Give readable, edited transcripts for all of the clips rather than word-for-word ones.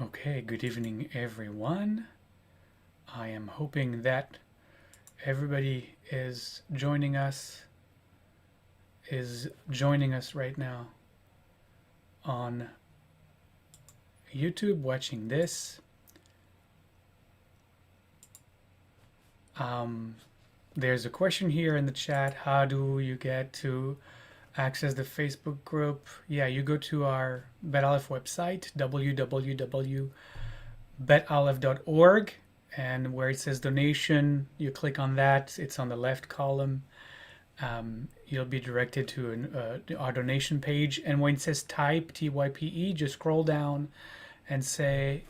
Okay, good evening, everyone. I am hoping that everybody is joining us right now on YouTube watching this. Um, there's a question here in the chat. How do you get to access the Facebook group? Yeah, you go to our Bet Aleph website, www.betaleph.org, and where it says donation, you click on that. It's on the left column. You'll be directed to our donation page, and when it says type TYPE, just scroll down and say,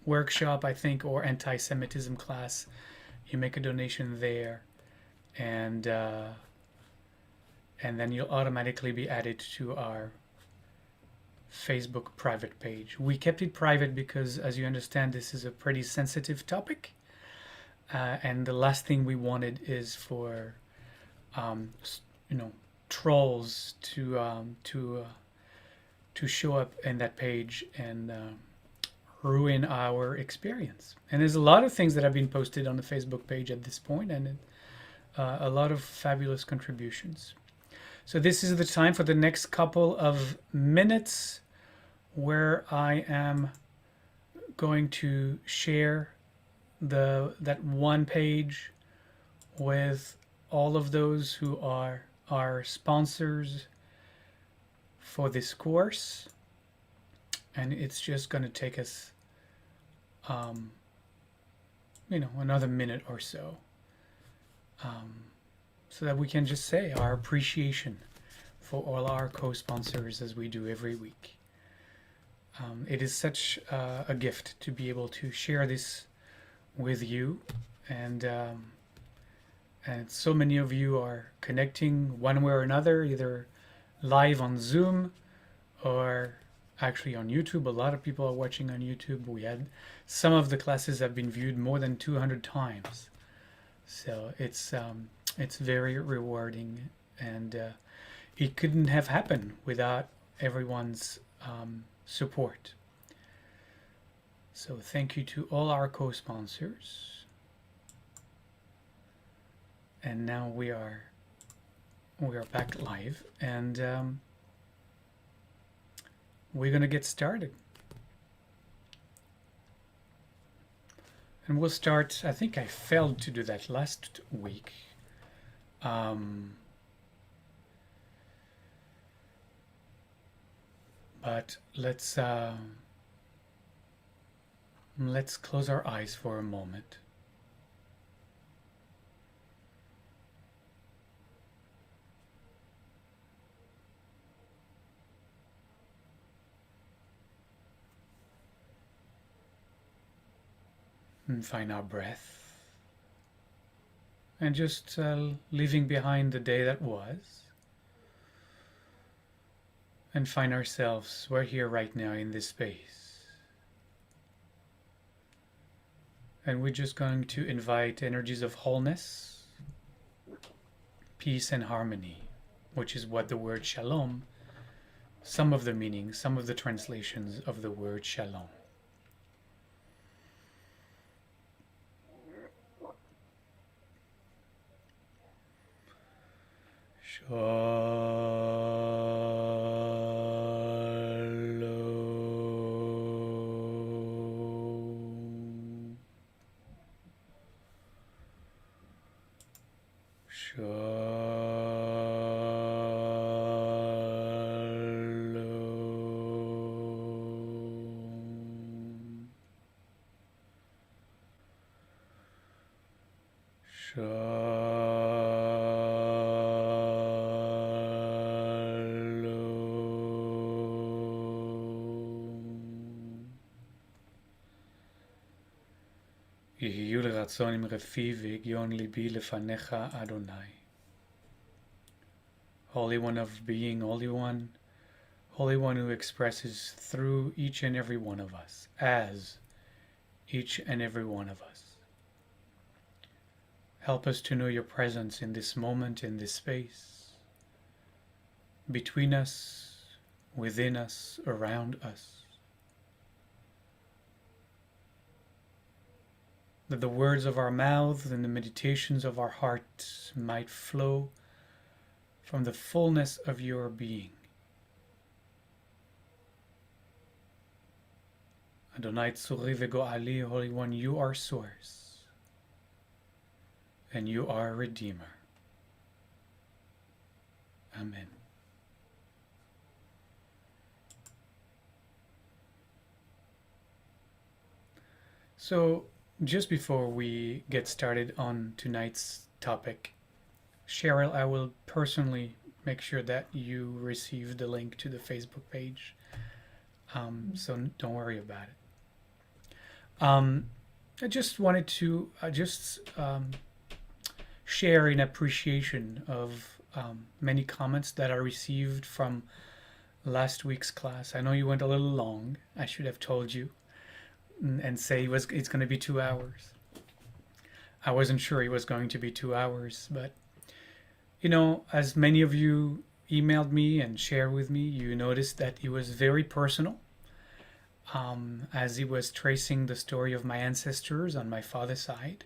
workshop, I think, or anti-Semitism class. You make a donation there, and then you'll automatically be added to our Facebook private page. We kept it private because, as you understand, this is a pretty sensitive topic, and the last thing we wanted is for um, trolls to show up in that page and ruin our experience. And there's a lot of things that have been posted on the Facebook page at this point, and a lot of fabulous contributions. So this is the time for the next couple of minutes where I am going to share that one page with all of those who are our sponsors for this course, and it's just going to take us another minute or so, so that we can just say our appreciation for all our co-sponsors as we do every week. It is such a gift to be able to share this with you, and so many of you are connecting one way or another, either live on Zoom or actually on YouTube. A lot of people are watching on YouTube. We had some of the classes have been viewed more than 200 times, so it's very rewarding, and it couldn't have happened without everyone's support. So thank you to all our co-sponsors. And now we are back live, and we're gonna get started. And we'll start. I think I failed to do that last week. But let's close our eyes for a moment. And find our breath. And just leaving behind the day that was. And find ourselves, we're here right now in this space. And we're just going to invite energies of wholeness, peace, and harmony, which is what the word shalom, some of the meanings, some of the translations of the word shalom. יהיו לרצון עם רפי והגיון ליבי לפניך, אדוני. Holy One of Being, Holy One who expresses through each and every one of us, as each and every one of us. Help us to know your presence in this moment, in this space, between us, within us, around us. that the words of our mouths and the meditations of our heart might flow from the fullness of your being. Adonai Tzuri Vego'ali, Holy One, you are source, and you are Redeemer. Amen. So, just before we get started on tonight's topic, Cheryl, I will personally make sure that you receive the link to the Facebook page. So don't worry about it. I just wanted to share in appreciation of many comments that I received from last week's class. I know you went a little long. I should have told you and say it's going to be 2 hours. I wasn't sure it was going to be 2 hours, but as many of you emailed me and shared with me, you noticed that it was very personal, as he was tracing the story of my ancestors on my father's side.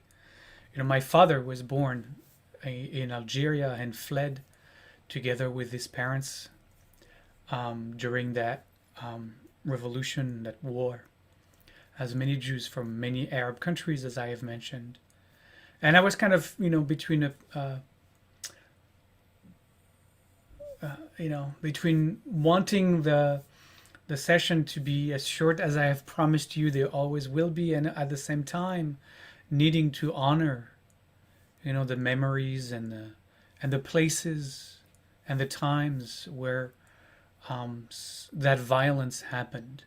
My father was born in Algeria and fled together with his parents during that revolution, that war, as many Jews from many Arab countries, as I have mentioned. And I was kind of, between between wanting the session to be as short as I have promised you they always will be, and at the same time needing to honor, the memories and the places and the times where that violence happened.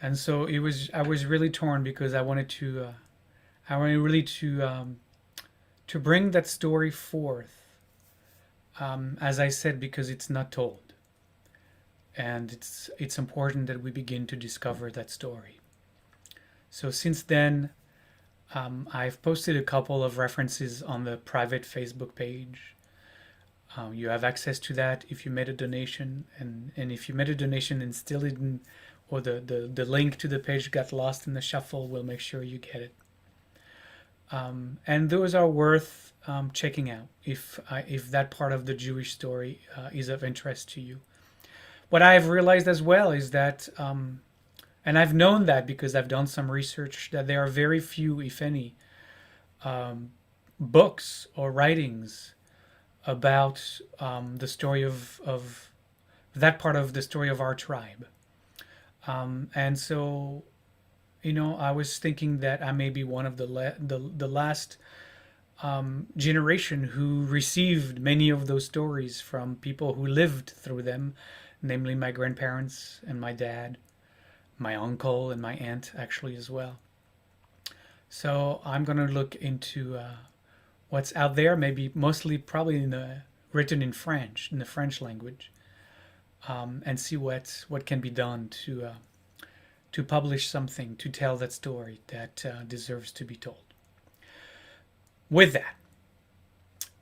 And so I was really torn, because I wanted really to bring that story forth. As I said, because it's not told, and it's important that we begin to discover that story. So since then, I've posted a couple of references on the private Facebook page. You have access to that if you made a donation, and if you made a donation and still didn't, or the link to the page got lost in the shuffle, we'll make sure you get it. And those are worth checking out if that part of the Jewish story is of interest to you. What I've realized as well is that, and I've known that because I've done some research, that there are very few, if any, books or writings about the story of that part of the story of our tribe. And so, I was thinking that I may be one of the last generation who received many of those stories from people who lived through them, namely my grandparents and my dad, my uncle and my aunt actually as well. So I'm going to look into what's out there, maybe mostly probably written in French, in the French language, and see what can be done to publish something to tell that story that deserves to be told. With that,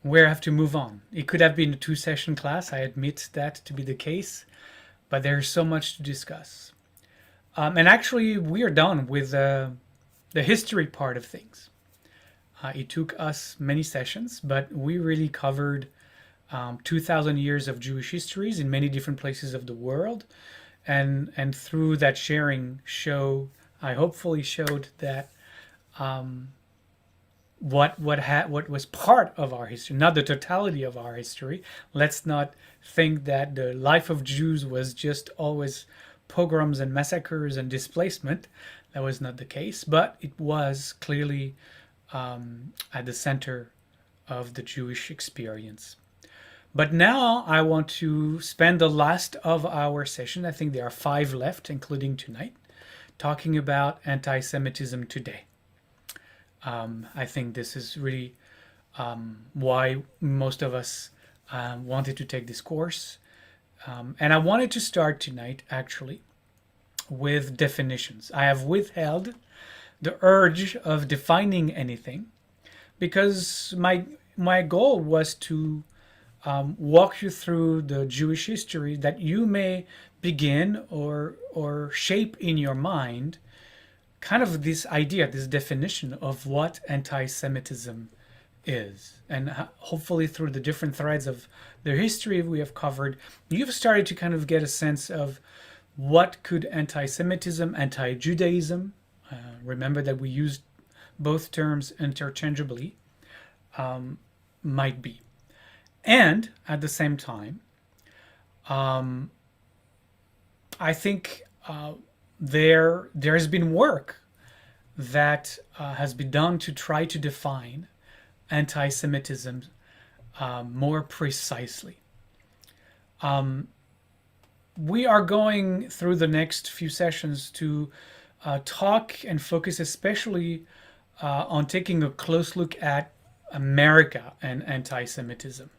we have to move on. It could have been a 2-session class. I admit that to be the case, but there's so much to discuss. And actually, we are done with the history part of things. It took us many sessions, but we really covered 2,000 years of Jewish histories in many different places of the world. And through that sharing I hopefully showed that what was part of our history, not the totality of our history. Let's not think that the life of Jews was just always pogroms and massacres and displacement. That was not the case, but it was clearly at the center of the Jewish experience. But now I want to spend the last of our session, I think there are 5 left, including tonight, talking about anti-Semitism today. I think this is really why most of us wanted to take this course. And I wanted to start tonight, actually, with definitions. I have withheld the urge of defining anything because my goal was to walk you through the Jewish history that you may begin or shape in your mind kind of this idea, this definition of what anti-Semitism is. And hopefully through the different threads of the history we have covered, you've started to kind of get a sense of what could anti-Semitism, anti-Judaism, remember that we used both terms interchangeably, might be. And at the same time, I think there has been work that has been done to try to define anti-Semitism more precisely. We are going through the next few sessions to talk and focus especially on taking a close look at America and anti-Semitism.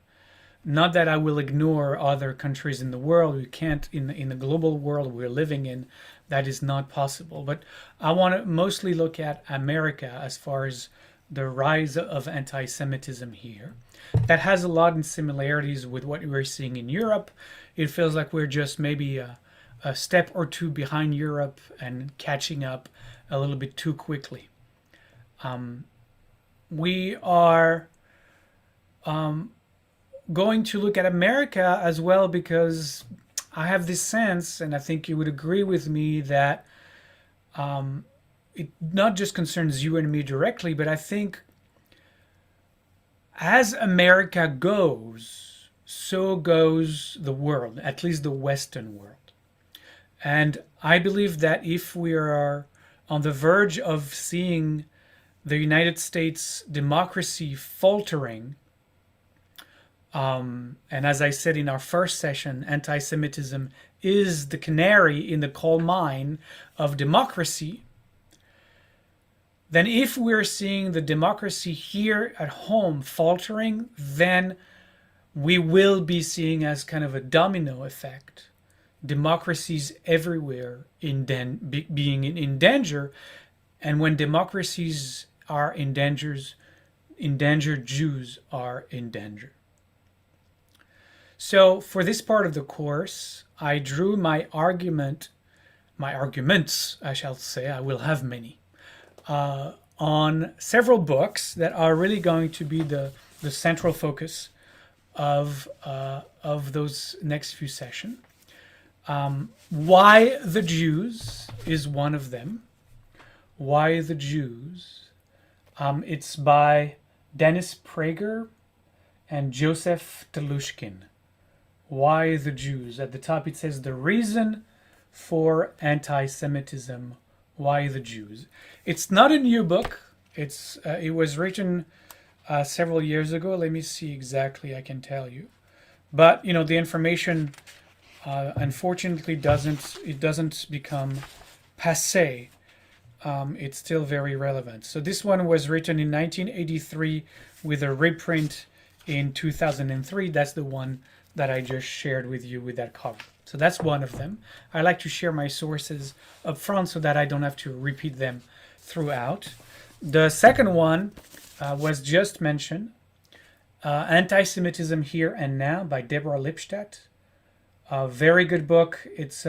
Not that I will ignore other countries in the world. We can't, in the global world we're living in, that is not possible. But I want to mostly look at America as far as the rise of anti-Semitism here. That has a lot in similarities with what we're seeing in Europe. It feels like we're just maybe a step or two behind Europe and catching up a little bit too quickly. We are going to look at America as well because I have this sense, and I think you would agree with me, that it not just concerns you and me directly, but I think as America goes, so goes the world, at least the Western world. And I believe that if we are on the verge of seeing the United States democracy faltering, and as I said in our first session, anti-Semitism is the canary in the coal mine of democracy, then if we're seeing the democracy here at home faltering, then we will be seeing as kind of a domino effect democracies everywhere being in danger. And when democracies are in danger, endangered Jews are in danger. So for this part of the course, I drew my arguments, I shall say, I will have many, on several books that are really going to be the central focus of those next few sessions. Why the Jews is one of them. Why the Jews? It's by Dennis Prager and Joseph Telushkin. Why the Jews? At the top it says the reason for anti-Semitism. Why the Jews? It's not a new book. It was written several years ago. Let me see exactly. I can tell you, but the information unfortunately doesn't become passé. It's still very relevant. So this one was written in 1983 with a reprint in 2003. That's the one that I just shared with you with that cover. So that's one of them. I like to share my sources up front so that I don't have to repeat them throughout. The second one was just mentioned, Anti-Semitism Here and Now by Deborah Lipstadt. A very good book. It's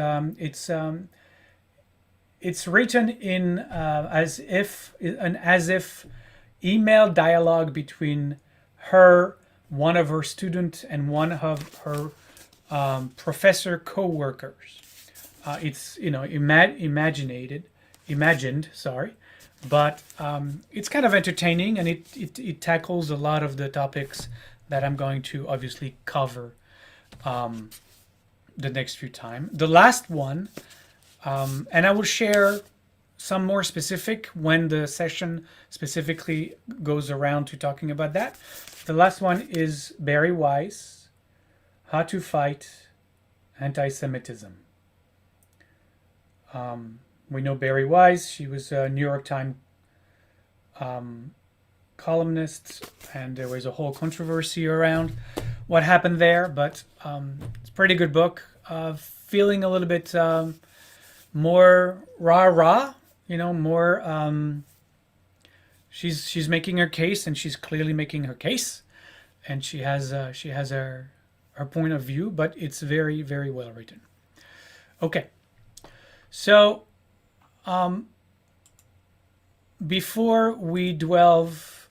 written in as if email dialogue between her, one of her students, and one of her professor co-workers. It's imagined, but it's kind of entertaining, and it tackles a lot of the topics that I'm going to obviously cover the next few times. The last one, and I will share some more specific when the session specifically goes around to talking about that. The last one is Barry Weiss, How to Fight Anti-Semitism. We know Barry Weiss. She was a New York Times columnist, and there was a whole controversy around what happened there, but it's a pretty good book. Feeling a little bit more rah-rah, more she's making her case, and she's clearly making her case, and she has her point of view, but it's very, very well written. Okay, so before we delve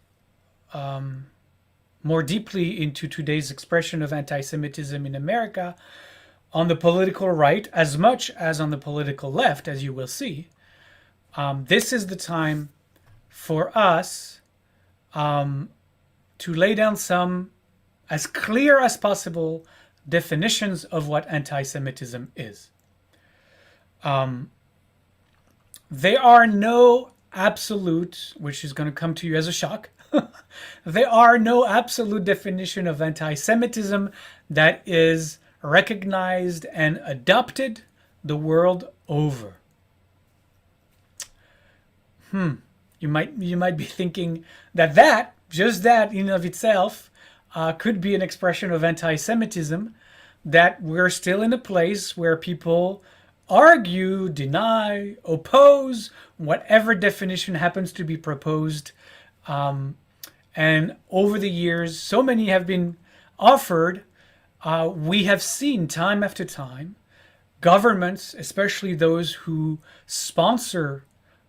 more deeply into today's expression of anti-Semitism in America, on the political right as much as on the political left, as you will see, this is the time for us to lay down some, as clear as possible, definitions of what anti-Semitism is. There are no absolute, which is going to come to you as a shock, there are no absolute definition of anti-Semitism that is recognized and adopted the world over. You might be thinking that just that in of itself could be an expression of anti-Semitism, that we're still in a place where people argue, deny, oppose whatever definition happens to be proposed. And over the years, so many have been offered. We have seen time after time governments, especially those who sponsor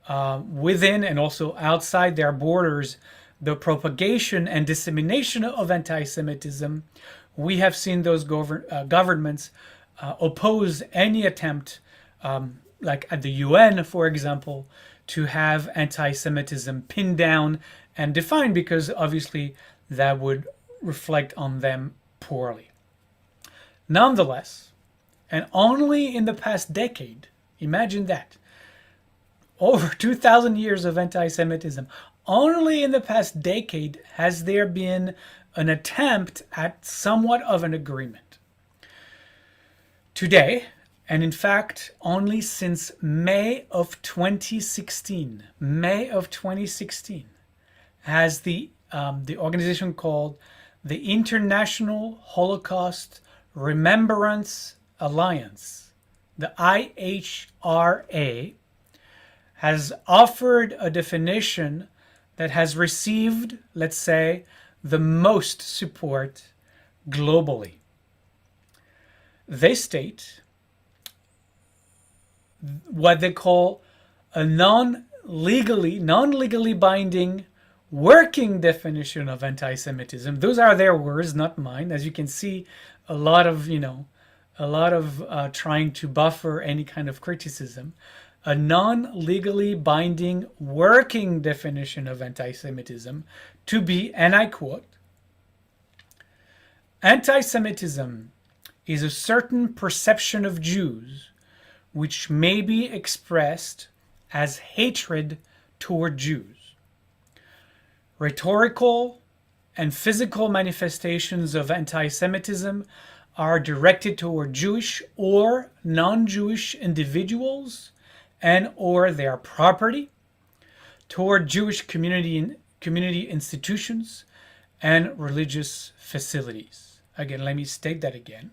within and also outside their borders the propagation and dissemination of anti-Semitism. We have seen those governments oppose any attempt, like at the UN, for example, to have anti-Semitism pinned down and defined, because obviously that would reflect on them poorly. Nonetheless, and only in the past decade, imagine that, over 2,000 years of anti-Semitism, only in the past decade has there been an attempt at somewhat of an agreement. Today, and in fact, only since May of 2016, has the organization called the International Holocaust Remembrance Alliance, the IHRA, has offered a definition that has received, let's say, the most support globally. They state what they call a non-legally binding working definition of anti-Semitism. Those are their words, not mine. As you can see, a lot of trying to buffer any kind of criticism. A non-legally binding working definition of anti-Semitism to be, and I quote, "Anti-Semitism is a certain perception of Jews which may be expressed as hatred toward Jews. Rhetorical and physical manifestations of anti-Semitism are directed toward Jewish or non-Jewish individuals and or their property, toward Jewish community institutions and religious facilities." Again, let me state that again.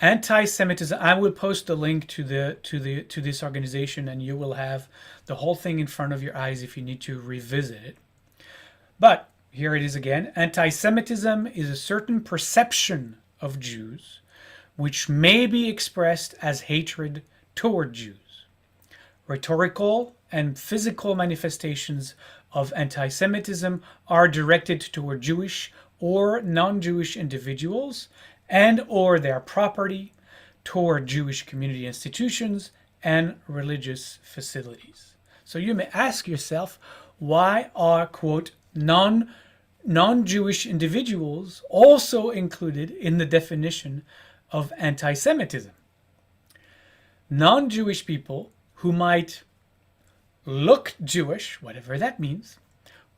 Anti-Semitism, I will post the link to this organization, and you will have the whole thing in front of your eyes if you need to revisit it. But here it is again. Anti-Semitism is a certain perception of Jews which may be expressed as hatred toward Jews. Rhetorical and physical manifestations of anti-Semitism are directed toward Jewish or non-Jewish individuals and or their property, toward Jewish community institutions and religious facilities. So you may ask yourself, why are, quote, non-Jewish individuals also included in the definition of anti-Semitism? Non-Jewish people who might look Jewish, whatever that means,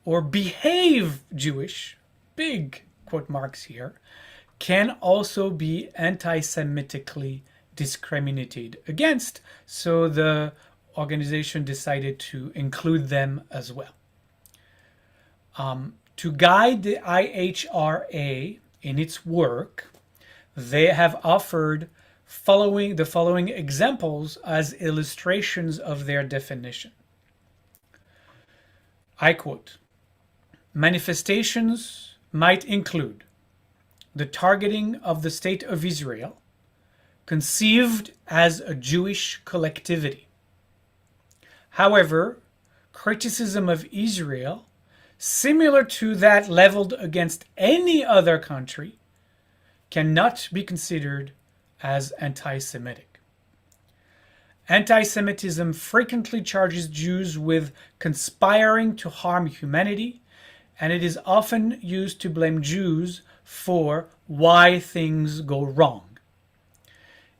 or behave Jewish, big quote marks here, can also be anti-Semitically discriminated against. So the organization decided to include them as well. To guide the IHRA in its work, they have offered the following examples as illustrations of their definition. I quote, "Manifestations might include the targeting of the State of Israel, conceived as a Jewish collectivity. However, criticism of Israel similar to that leveled against any other country cannot be considered as anti-Semitic. Anti-Semitism frequently charges Jews with conspiring to harm humanity, and it is often used to blame Jews for why things go wrong.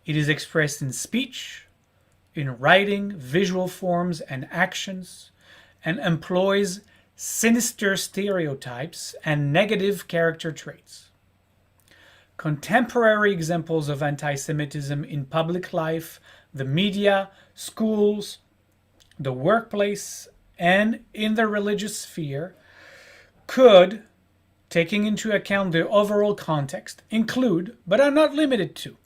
It is expressed in speech, in writing, visual forms, and actions, and employs sinister stereotypes and negative character traits. Contemporary examples of anti-Semitism in public life, the media, schools, the workplace, and in the religious sphere could, taking into account the overall context, include, but are not limited to: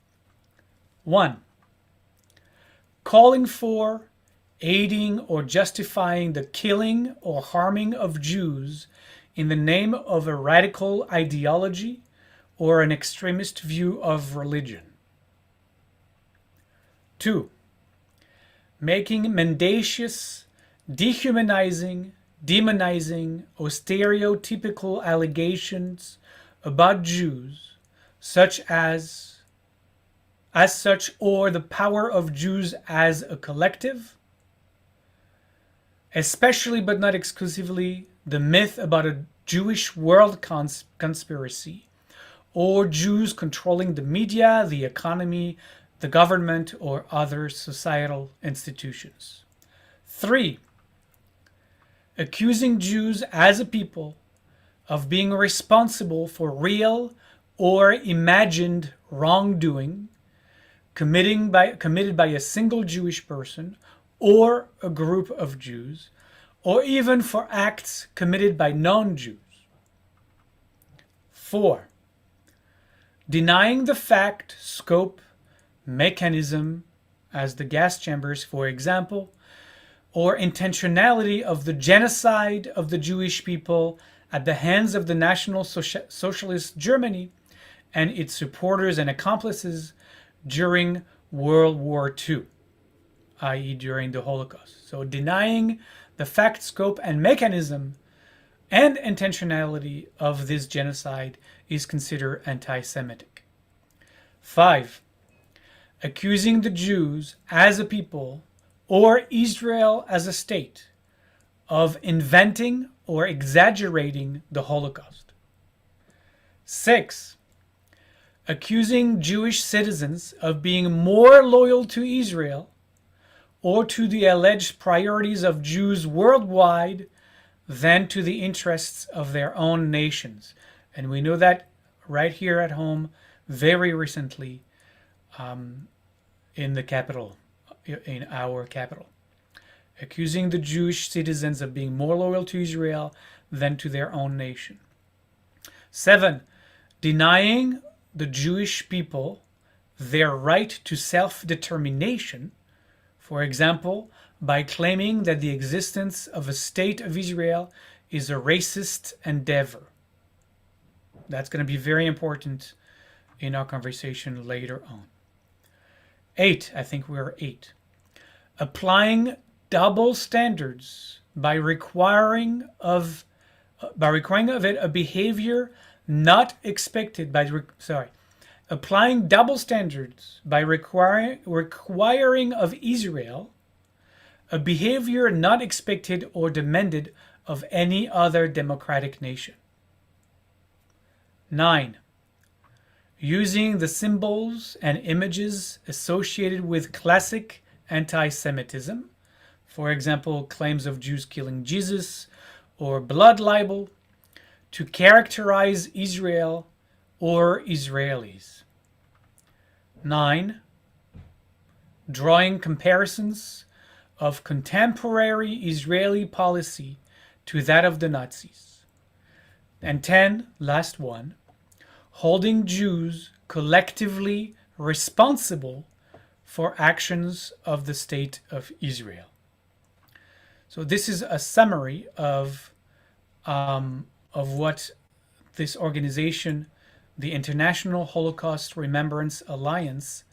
1. Calling for, aiding, or justifying the killing or harming of Jews in the name of a radical ideology or an extremist view of religion. 2. Making mendacious, dehumanizing, demonizing, or stereotypical allegations about Jews, such as such, or the power of Jews as a collective, especially but not exclusively the myth about a Jewish world conspiracy, or Jews controlling the media, the economy, the government, or other societal institutions. 3. Accusing Jews as a people of being responsible for real or imagined wrongdoing committed by a single Jewish person or a group of Jews, or even for acts committed by non-Jews. 4. Denying the fact, scope, mechanism, as the gas chambers, for example, or intentionality of the genocide of the Jewish people at the hands of the National Socialist Germany and its supporters and accomplices during World War II, i.e. during the Holocaust. So denying the fact, scope, and mechanism and intentionality of this genocide is considered anti-Semitic. 5. Accusing the Jews as a people or Israel as a state of inventing or exaggerating the Holocaust. 6. Accusing Jewish citizens of being more loyal to Israel or to the alleged priorities of Jews worldwide than to the interests of their own nations. And we know that right here at home very recently in the capital, in our capital. Accusing the Jewish citizens of being more loyal to Israel than to their own nation. 7. Denying the Jewish people their right to self-determination, for example, by claiming that the existence of a state of Israel is a racist endeavor. That's going to be very important in our conversation later on. 8, I think we're 8. Applying double standards by requiring of it a behavior not expected by applying double standards by requiring of Israel a behavior not expected or demanded of any other democratic nation. 9. Using the symbols and images associated with classic anti-Semitism, for example, claims of Jews killing Jesus or blood libel, to characterize Israel or Israelis. 9. Drawing comparisons of contemporary Israeli policy to that of the Nazis. And 10, last one, holding Jews collectively responsible for actions of the State of Israel. So this is a summary of what this organization, the International Holocaust Remembrance Alliance,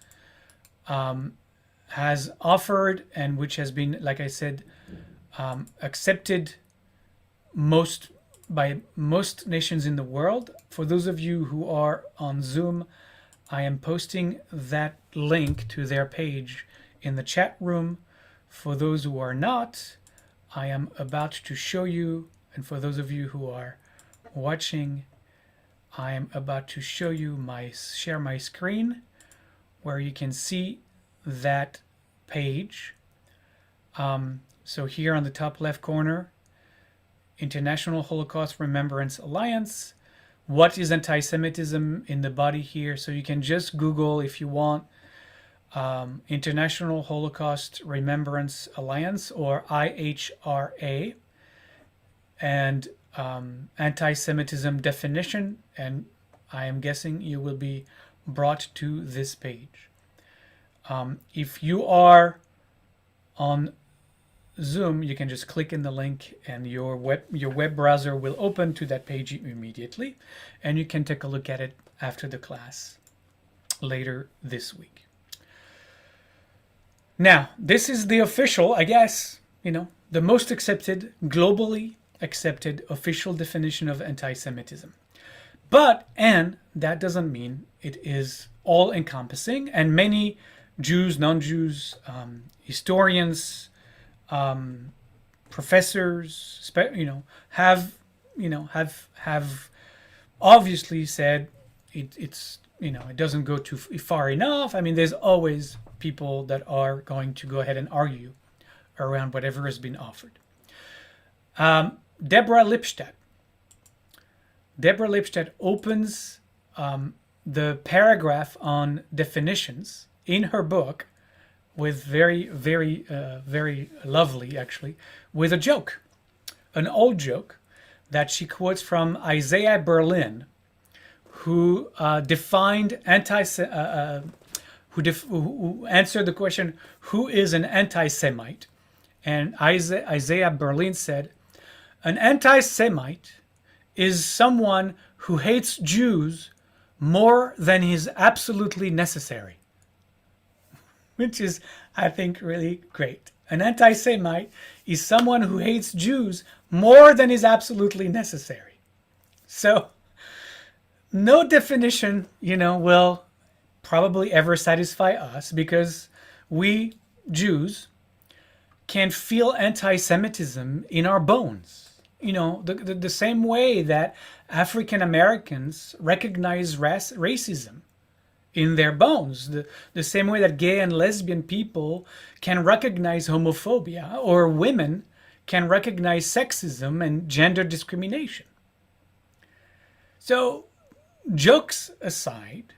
has offered, and which has been, like I said, accepted by most nations in the world. For those of you who are on Zoom, I am posting that link to their page in the chat room. For those who are not, I am about to show you, and for those of you who are watching, I am about to show you share my screen where you can see that page. So here on the top left corner, International Holocaust Remembrance Alliance. What is anti-Semitism in the body here? So you can just Google if you want International Holocaust Remembrance Alliance, or IHRA, and anti-Semitism definition, and I am guessing you will be brought to this page. If you are on Zoom, you can just click in the link and your web browser will open to that page immediately, and you can take a look at it after the class later this week. Now, this is the official, I guess, the most accepted, globally accepted official definition of anti-Semitism. And that doesn't mean it is all encompassing, and many Jews, non-Jews, historians, professors, have obviously said it's it doesn't go too far enough. I mean, there's always people that are going to go ahead and argue around whatever has been offered. Deborah Lipstadt opens the paragraph on definitions in her book with very lovely, actually, with a joke, an old joke that she quotes from Isaiah Berlin, who defined who answered the question, who is an anti-Semite? And Isaiah Berlin said, an anti-Semite is someone who hates Jews more than is absolutely necessary. Which is, I think, really great. An anti-Semite is someone who hates Jews more than is absolutely necessary. So, no definition, will probably ever satisfy us, because we Jews can feel anti-Semitism in our bones. The same way that African Americans recognize racism in their bones, the same way that gay and lesbian people can recognize homophobia, or women can recognize sexism and gender discrimination. So, jokes aside,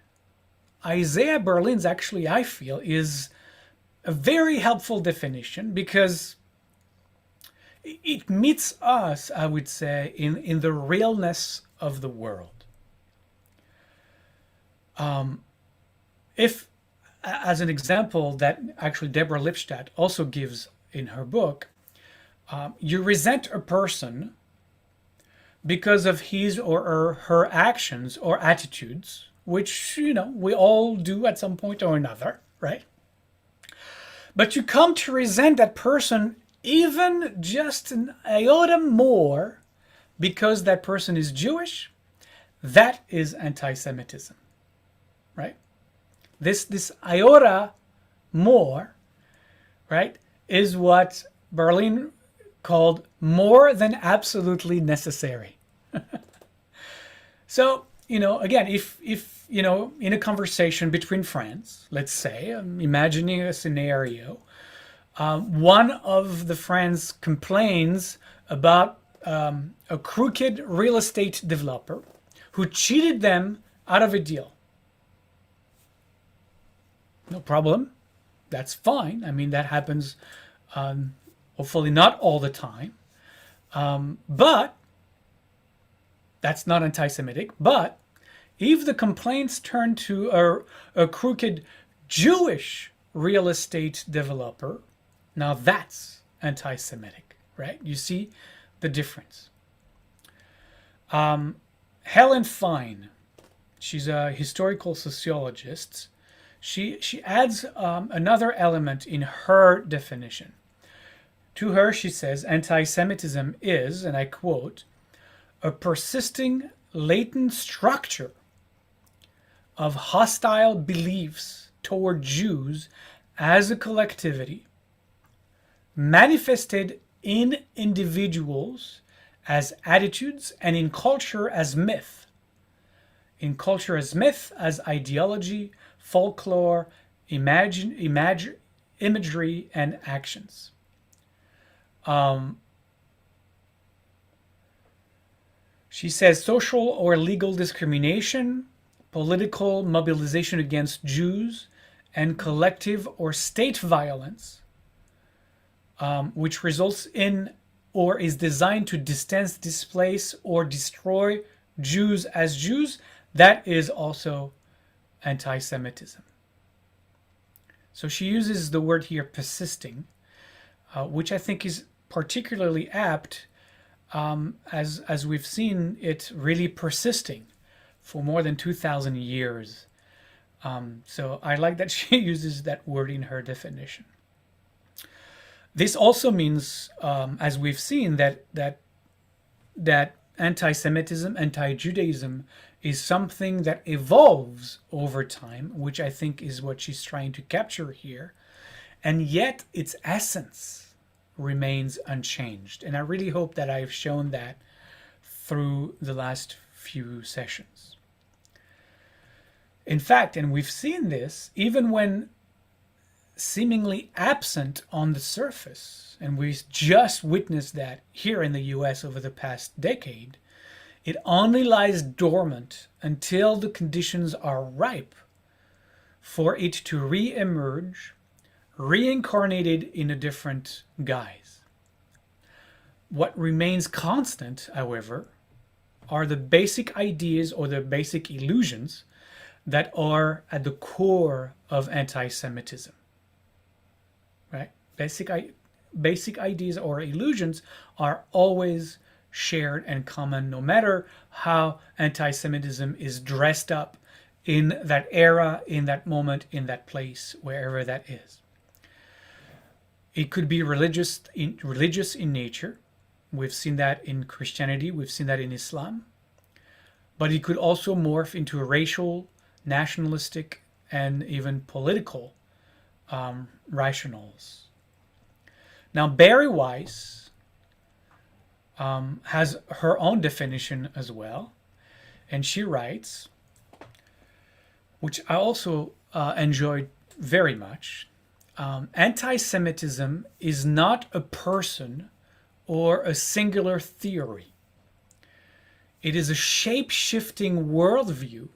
Isaiah Berlin's actually, I feel, is a very helpful definition, because it meets us, I would say, in the realness of the world. If, as an example that actually Deborah Lipstadt also gives in her book, you resent a person because of his or her actions or attitudes, which, we all do at some point or another, right? But you come to resent that person even just an iota more because that person is Jewish. That is anti-Semitism, right? This iota more, right, is what Berlin called more than absolutely necessary. So, again, if in a conversation between friends, let's say, I'm imagining a scenario, one of the friends complains about a crooked real estate developer who cheated them out of a deal. No problem. That's fine. I mean, that happens hopefully not all the time. But that's not anti-Semitic. But if the complaints turn to a crooked Jewish real estate developer, now that's anti-Semitic, right? You see the difference. Helen Fine, she's a historical sociologist. She adds another element in her definition To her, she says, anti-Semitism is, and I quote, a persisting latent structure of hostile beliefs toward Jews as a collectivity, manifested in individuals as attitudes and in culture as myth. In culture as myth, as ideology, folklore, imagery, and actions. She says social or legal discrimination, political mobilization against Jews, and collective or state violence, which results in or is designed to distance, displace, or destroy Jews as Jews, that is also anti-Semitism. So she uses the word here persisting, which I think is particularly apt, as we've seen it really persisting for more than 2,000 years. So I like that she uses that word in her definition. This also means, as we've seen, that anti-Semitism, anti-Judaism is something that evolves over time, which I think is what she's trying to capture here, and yet its essence remains unchanged. And I really hope that I've shown that through the last few sessions. In fact, and we've seen this, even when seemingly absent on the surface, and we just witnessed that here in the US over the past decade, it only lies dormant until the conditions are ripe for it to re-emerge, reincarnated in a different guise. What remains constant, however, are the basic ideas or the basic illusions that are at the core of anti-Semitism. Right? Basic ideas or illusions are always shared and common, no matter how anti-Semitism is dressed up in that era, in that moment, in that place, wherever that is. It could be religious in nature. We've seen that in Christianity. We've seen that in Islam. But it could also morph into racial, nationalistic, and even political rationales. Now, Barry Weiss has her own definition as well, and she writes, which I also enjoyed very much, anti-Semitism is not a person or a singular theory. It is a shape-shifting worldview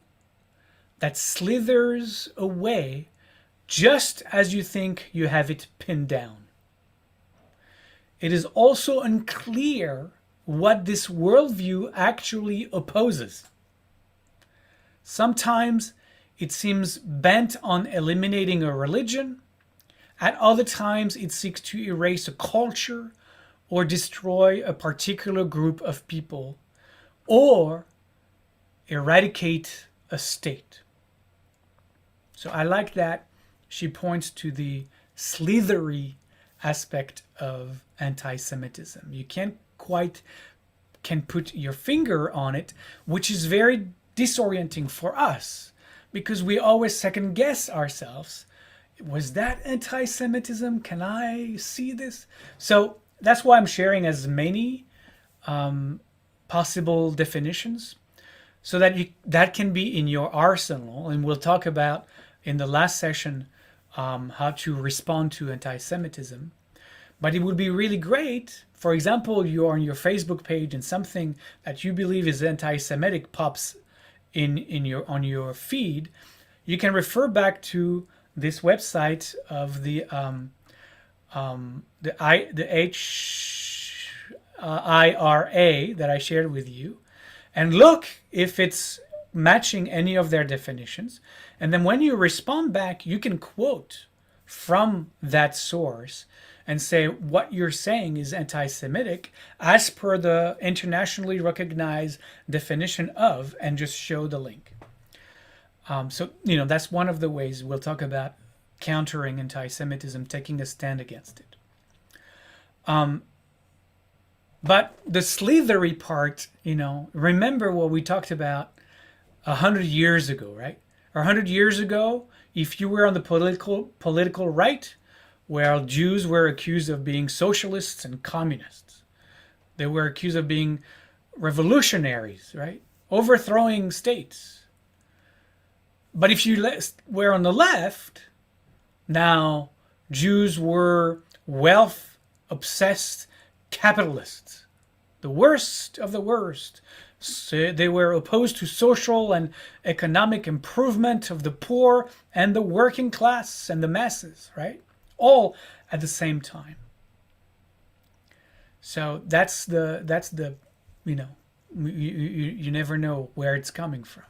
that slithers away just as you think you have it pinned down. It is also unclear what this worldview actually opposes. Sometimes it seems bent on eliminating a religion. At other times it seeks to erase a culture or destroy a particular group of people or eradicate a state. So I like that she points to the slithery aspect of anti-Semitism. You can't quite put your finger on it, which is very disorienting for us because we always second guess ourselves. Was that anti-Semitism? Can I see this? So that's why I'm sharing as many possible definitions so that that can be in your arsenal. And we'll talk about in the last session how to respond to anti-Semitism. But it would be really great, for example, you're on your Facebook page and something that you believe is anti-Semitic pops on your feed, you can refer back to this website of the HIRA that I shared with you, and look if it's matching any of their definitions. And then when you respond back, you can quote from that source and say what you're saying is anti-Semitic as per the internationally recognized definition of, and just show the link. So, that's one of the ways we'll talk about countering anti-Semitism, taking a stand against it. But the slithery part, remember what we talked about 100 years ago, right? Or 100 years ago, if you were on the political right, well, Jews were accused of being socialists and communists. They were accused of being revolutionaries, right? Overthrowing states. But if you were on the left, now Jews were wealth obsessed capitalists, the worst of the worst. So they were opposed to social and economic improvement of the poor and the working class and the masses, right? All at the same time. So that's the you never know where it's coming from.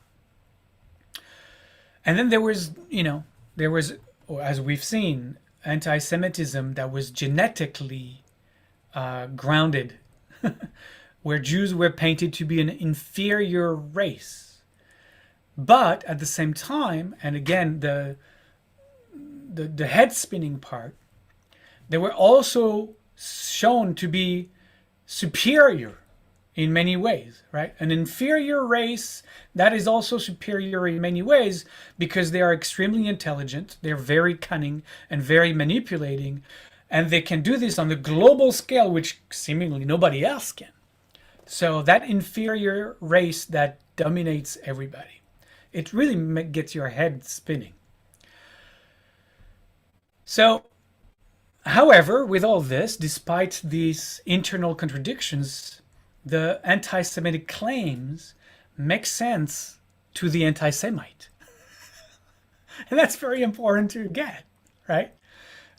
And then there was, or as we've seen, anti-Semitism that was genetically grounded, where Jews were painted to be an inferior race. But at the same time, and again, the head spinning part, they were also shown to be superior in many ways, right? An inferior race that is also superior in many ways because they are extremely intelligent, they're very cunning and very manipulating, and they can do this on the global scale, which seemingly nobody else can. So that inferior race that dominates everybody, it really gets your head spinning. So, however, with all this, despite these internal contradictions, the anti-Semitic claims make sense to the anti-Semite. And that's very important to get, right?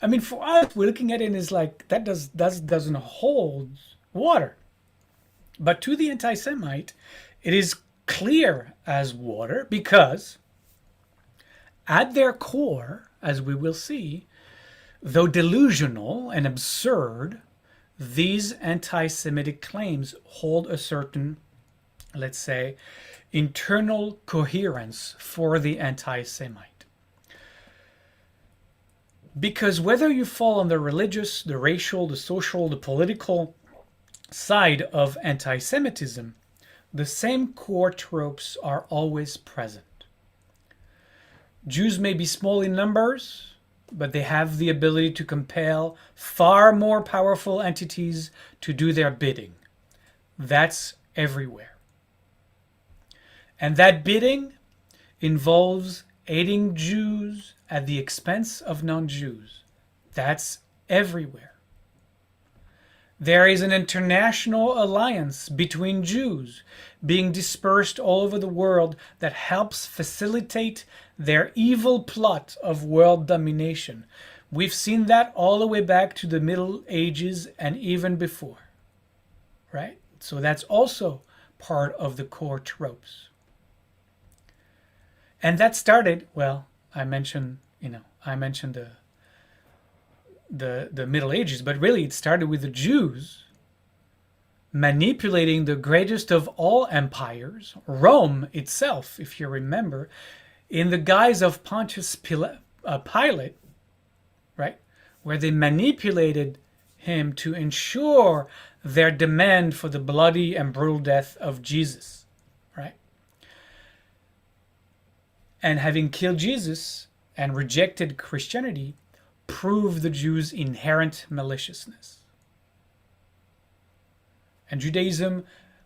I mean, for us, we're looking at it as like, that doesn't hold water. But to the anti-Semite, it is clear as water because at their core, as we will see, though delusional and absurd, these anti-Semitic claims hold a certain, let's say, internal coherence for the anti-Semite. Because whether you fall on the religious, the racial, the social, the political side of anti-Semitism, the same core tropes are always present. Jews may be small in numbers, but they have the ability to compel far more powerful entities to do their bidding. That's everywhere. And that bidding involves aiding Jews at the expense of non-Jews. That's everywhere. There is an international alliance between Jews being dispersed all over the world that helps facilitate their evil plot of world domination. We've seen that all the way back to the Middle Ages and even before, right? So that's also part of the core tropes. And that started, well, I mentioned the Middle Ages, but really it started with the Jews manipulating the greatest of all empires, Rome itself, if you remember, in the guise of Pontius Pilate, right, where they manipulated him to ensure their demand for the bloody and brutal death of Jesus, right? And having killed Jesus and rejected Christianity, proved the Jews' inherent maliciousness. And Judaism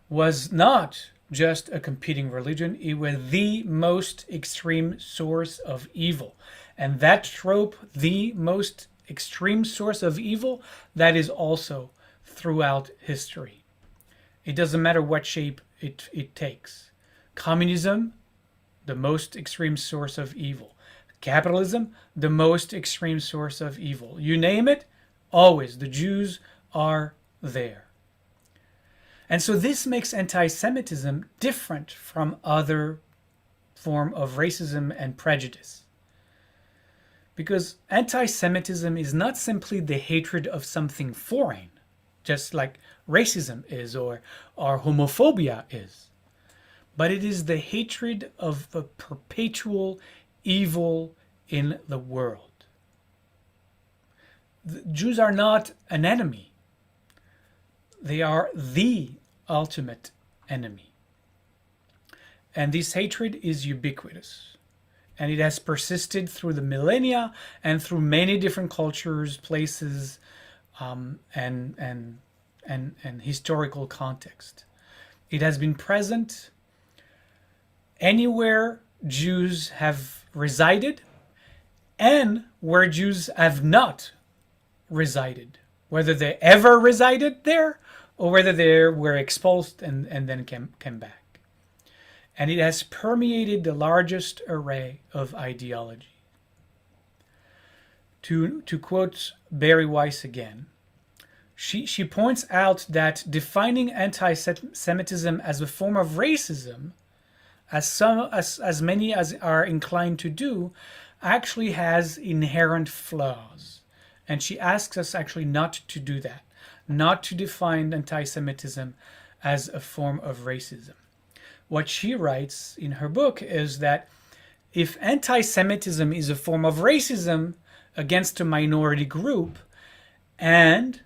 was not just a competing religion, it was the most extreme source of evil. And that trope, the most extreme source of evil, that is also throughout history. It doesn't matter what shape it takes. Communism, the most extreme source of evil. Capitalism, the most extreme source of evil. You name it, always the Jews are there. And so this makes anti-Semitism different from other form of racism and prejudice. Because anti-Semitism is not simply the hatred of something foreign, just like racism is or homophobia is. But it is the hatred of the perpetual evil in the world. The Jews are not an enemy. they are the ultimate enemy. And this hatred is ubiquitous. And it has persisted through the millennia and through many different cultures, places, and historical context. It has been present anywhere Jews have resided and where Jews have not resided, whether they ever resided there or whether they were expulsed and then came back. And it has permeated the largest array of ideology. To quote Barry Weiss again, she points out that defining anti-Semitism as a form of racism, as many as are inclined to do, actually has inherent flaws. And she asks us actually not to do that, not to define anti-Semitism as a form of racism. What she writes in her book is that if anti-Semitism is a form of racism against a minority group, and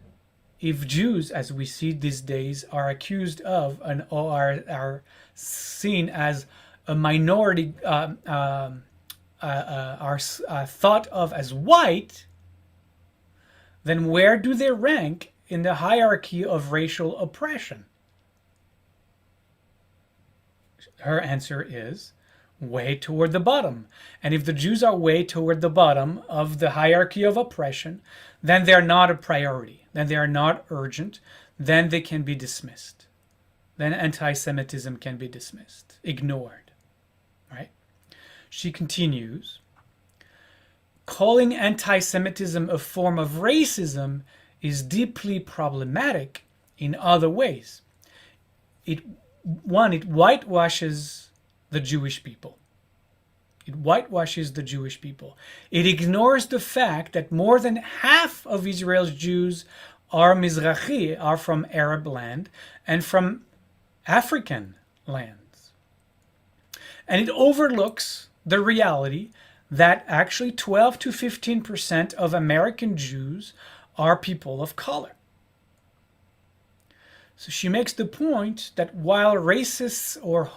if Jews, as we see these days, are accused of and are seen as a minority, are thought of as white, then where do they rank in the hierarchy of racial oppression? Her answer is way toward the bottom. And if the Jews are way toward the bottom of the hierarchy of oppression, then they're not a priority, then they are not urgent, then they can be dismissed. Then anti-Semitism can be dismissed, ignored, right? She continues, calling anti-Semitism a form of racism is deeply problematic in other ways. It whitewashes the Jewish people. It whitewashes the Jewish people. It ignores the fact that more than half of Israel's Jews are Mizrahi, are from Arab land and from African lands. And it overlooks the reality that actually 12 to 15% of American Jews are people of color. So she makes the point that while racists or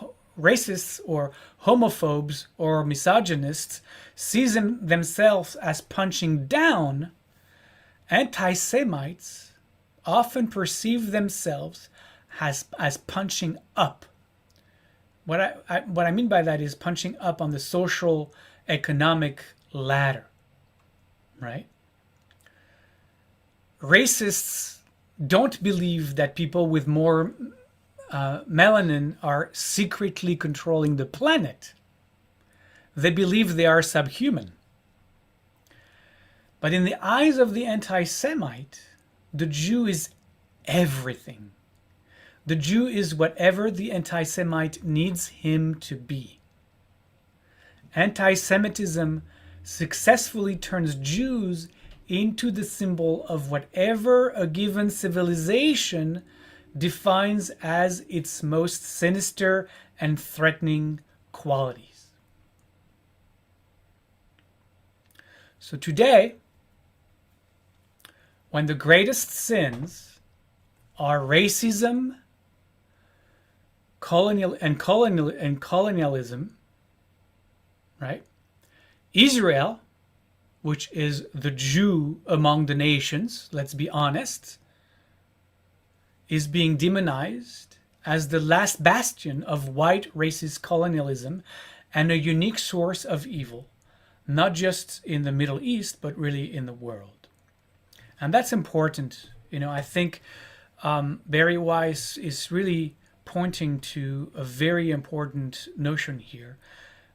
homophobes or misogynists see themselves as punching down, anti-Semites often perceive themselves as punching up. What I mean by that is punching up on the social economic ladder, right? Racists don't believe that people with more melanin are secretly controlling the planet. They believe they are subhuman. But in the eyes of the anti-Semite, the Jew is everything. The Jew is whatever the anti-Semite needs him to be. Anti-Semitism successfully turns Jews into the symbol of whatever a given civilization defines as its most sinister and threatening qualities. So today, when the greatest sins are racism, colonialism, right? Israel, which is the Jew among the nations, let's be honest, is being demonized as the last bastion of white racist colonialism and a unique source of evil, not just in the Middle East, but really in the world. And that's important. I think Barry Weiss is really pointing to a very important notion here,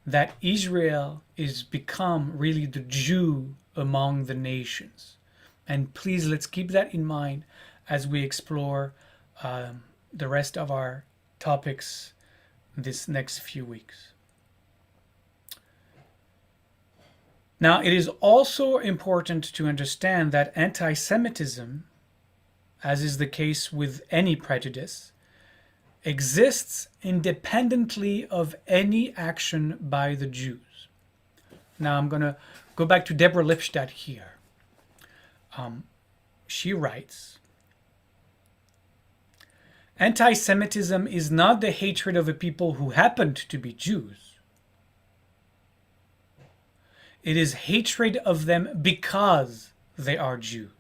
that Israel is become really the Jew among the nations. And please, let's keep that in mind as we explore the rest of our topics this next few weeks. Now, it is also important to understand that anti-Semitism, as is the case with any prejudice, exists independently of any action by the Jews. Now, I'm going to go back to Deborah Lipstadt here. She writes, Anti-Semitism is not the hatred of a people who happened to be Jews. It is hatred of them because they are Jews.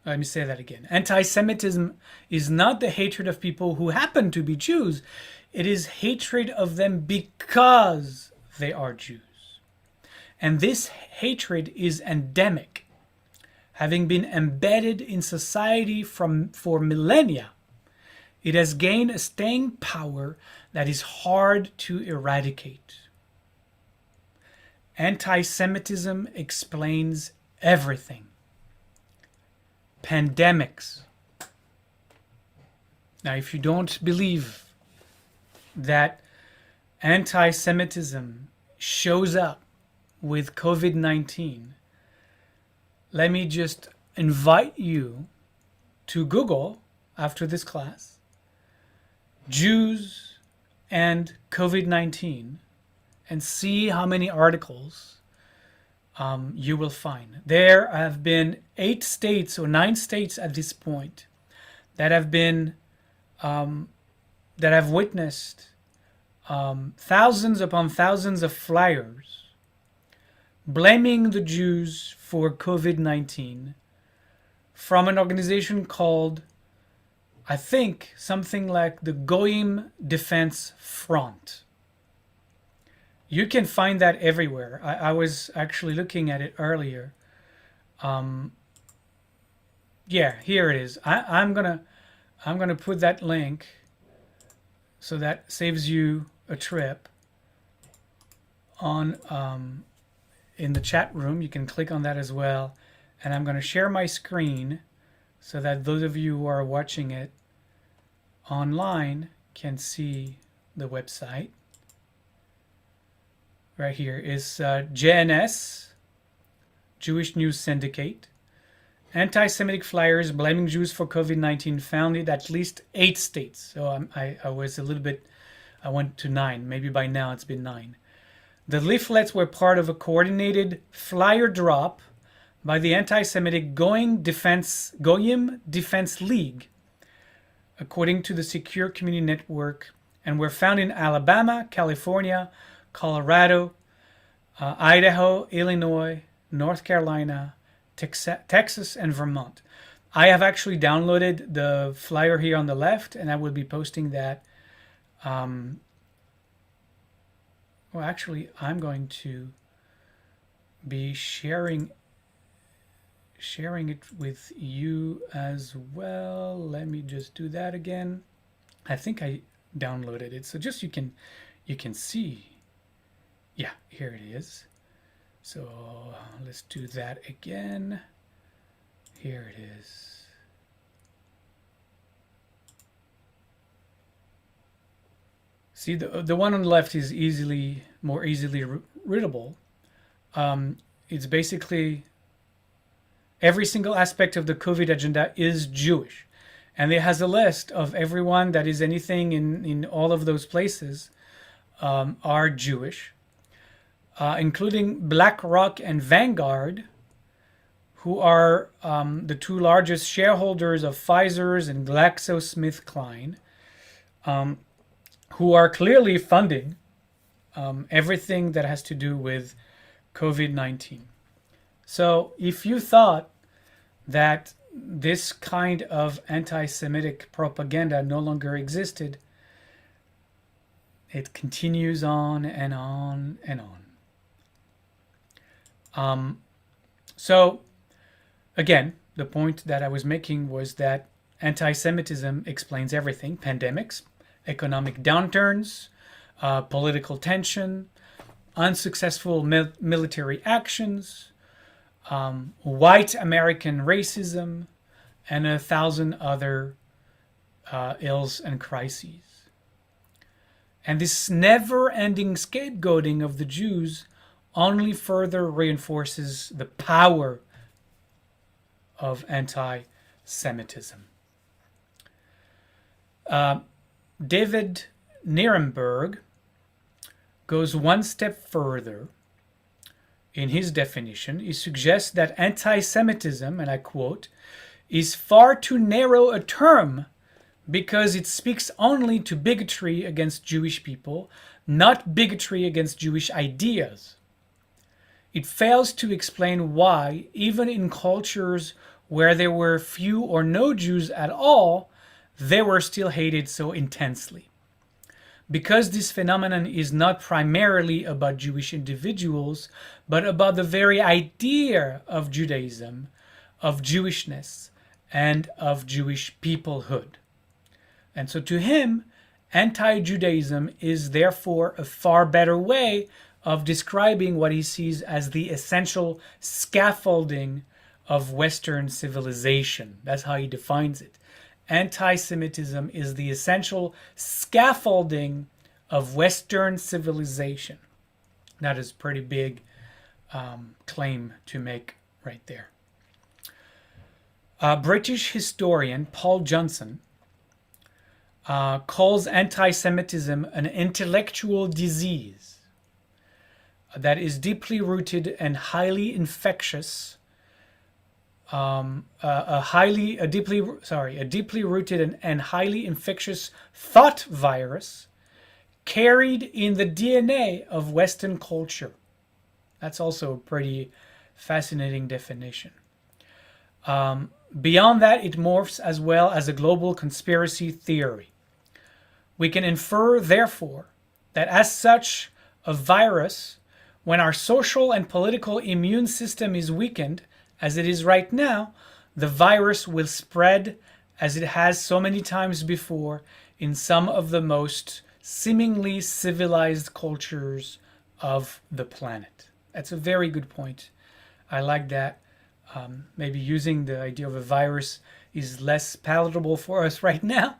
Let me say that again. Anti-Semitism is not the hatred of people who happen to be Jews. It is hatred of them because they are Jews. And this hatred is endemic, having been embedded in society for millennia. It has gained a staying power that is hard to eradicate. Anti-Semitism explains everything. Pandemics. Now, if you don't believe that anti-Semitism shows up with COVID-19, let me just invite you to Google after this class, Jews and COVID-19, and see how many articles you will find. There have been 8 states or 9 states at this point that have been that have witnessed thousands upon thousands of flyers blaming the Jews for COVID-19 from an organization called, I think, something like the Goyim Defense Front. You can find that everywhere. I was actually looking at it earlier. Yeah, here it is. I'm gonna put that link so that saves you a trip on in the chat room. You can click on that as well. And I'm gonna share my screen so that those of you who are watching it online can see the website. Right here is JNS, Jewish News Syndicate. Anti-Semitic flyers blaming Jews for COVID-19 found in at least 8 states. So I was a little bit, I went to 9. Maybe by now it's been 9. The leaflets were part of a coordinated flyer drop by the anti-Semitic Goyim Defense League, according to the Secure Community Network, and were found in Alabama, California, Colorado, Idaho, Illinois, North Carolina, Texas, and Vermont. I have actually downloaded the flyer here on the left, and I will be posting that. Well, actually, I'm going to be sharing it with you as well. Let me just do that again. I think I downloaded it, so just you can see. Yeah, here it is. So let's do that again. Here it is. See, the one on the left is more easily readable. It's basically every single aspect of the COVID agenda is Jewish. And it has a list of everyone that is anything in all of those places are Jewish. Including BlackRock and Vanguard, who are the 2 largest shareholders of Pfizer's and GlaxoSmithKline, who are clearly funding everything that has to do with COVID-19. So if you thought that this kind of anti-Semitic propaganda no longer existed, it continues on and on and on. So again, the point that I was making was that anti-Semitism explains everything: pandemics, economic downturns, political tension, unsuccessful military actions, white American racism, and 1,000 other ills and crises. And this never-ending scapegoating of the Jews only further reinforces the power of anti-Semitism. David Nirenberg goes one step further in his definition. He suggests that anti-Semitism, and I quote, is far too narrow a term because it speaks only to bigotry against Jewish people, not bigotry against Jewish ideas. It fails to explain why, even in cultures where there were few or no Jews at all, they were still hated so intensely. Because this phenomenon is not primarily about Jewish individuals, but about the very idea of Judaism, of Jewishness, and of Jewish peoplehood. And so to him, anti-Judaism is therefore a far better way of describing what he sees as the essential scaffolding of Western civilization. That's how he defines it. Anti-Semitism is the essential scaffolding of Western civilization. That is a pretty big claim to make right there. British historian Paul Johnson calls anti-Semitism an intellectual disease that is deeply rooted and highly infectious. A deeply rooted and highly infectious thought virus carried in the DNA of Western culture. That's also a pretty fascinating definition. Beyond that, it morphs as well as a global conspiracy theory. We can infer, therefore, that as such, a virus, when our social and political immune system is weakened, as it is right now, the virus will spread as it has so many times before in some of the most seemingly civilized cultures of the planet. That's a very good point. I like that. Maybe using the idea of a virus is less palatable for us right now,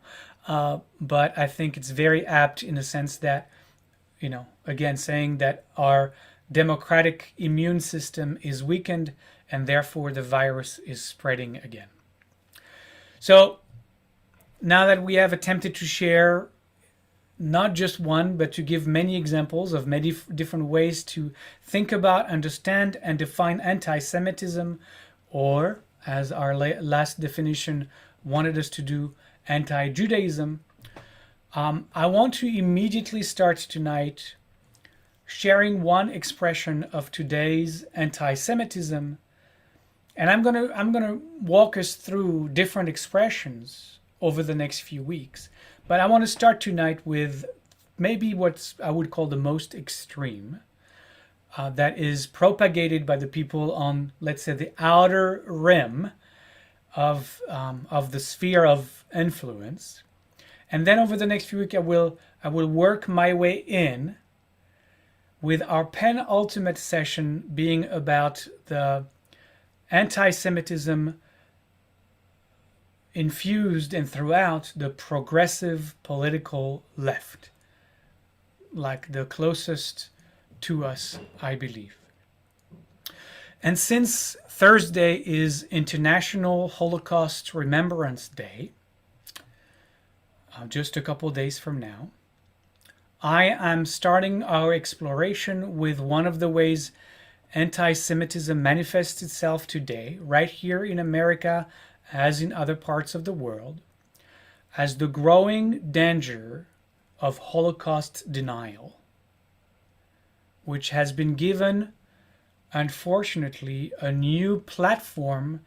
but I think it's very apt in the sense that, again, saying that our democratic immune system is weakened and therefore the virus is spreading again. So now that we have attempted to share not just one, but to give many examples of many different ways to think about, understand, and define anti-Semitism, or, as our last definition wanted us to do, anti-Judaism, I want to immediately start tonight sharing one expression of today's anti-Semitism, and I'm gonna walk us through different expressions over the next few weeks. But I want to start tonight with maybe what I would call the most extreme, that is propagated by the people on, let's say, the outer rim of the sphere of influence. And then over the next few weeks, I will work my way in, with our penultimate session being about the anti-Semitism infused and throughout the progressive political left, like the closest to us, I believe. And since Thursday is International Holocaust Remembrance Day, just a couple days from now, I am starting our exploration with one of the ways anti-Semitism manifests itself today, right here in America, as in other parts of the world, as the growing danger of Holocaust denial, which has been given, unfortunately, a new platform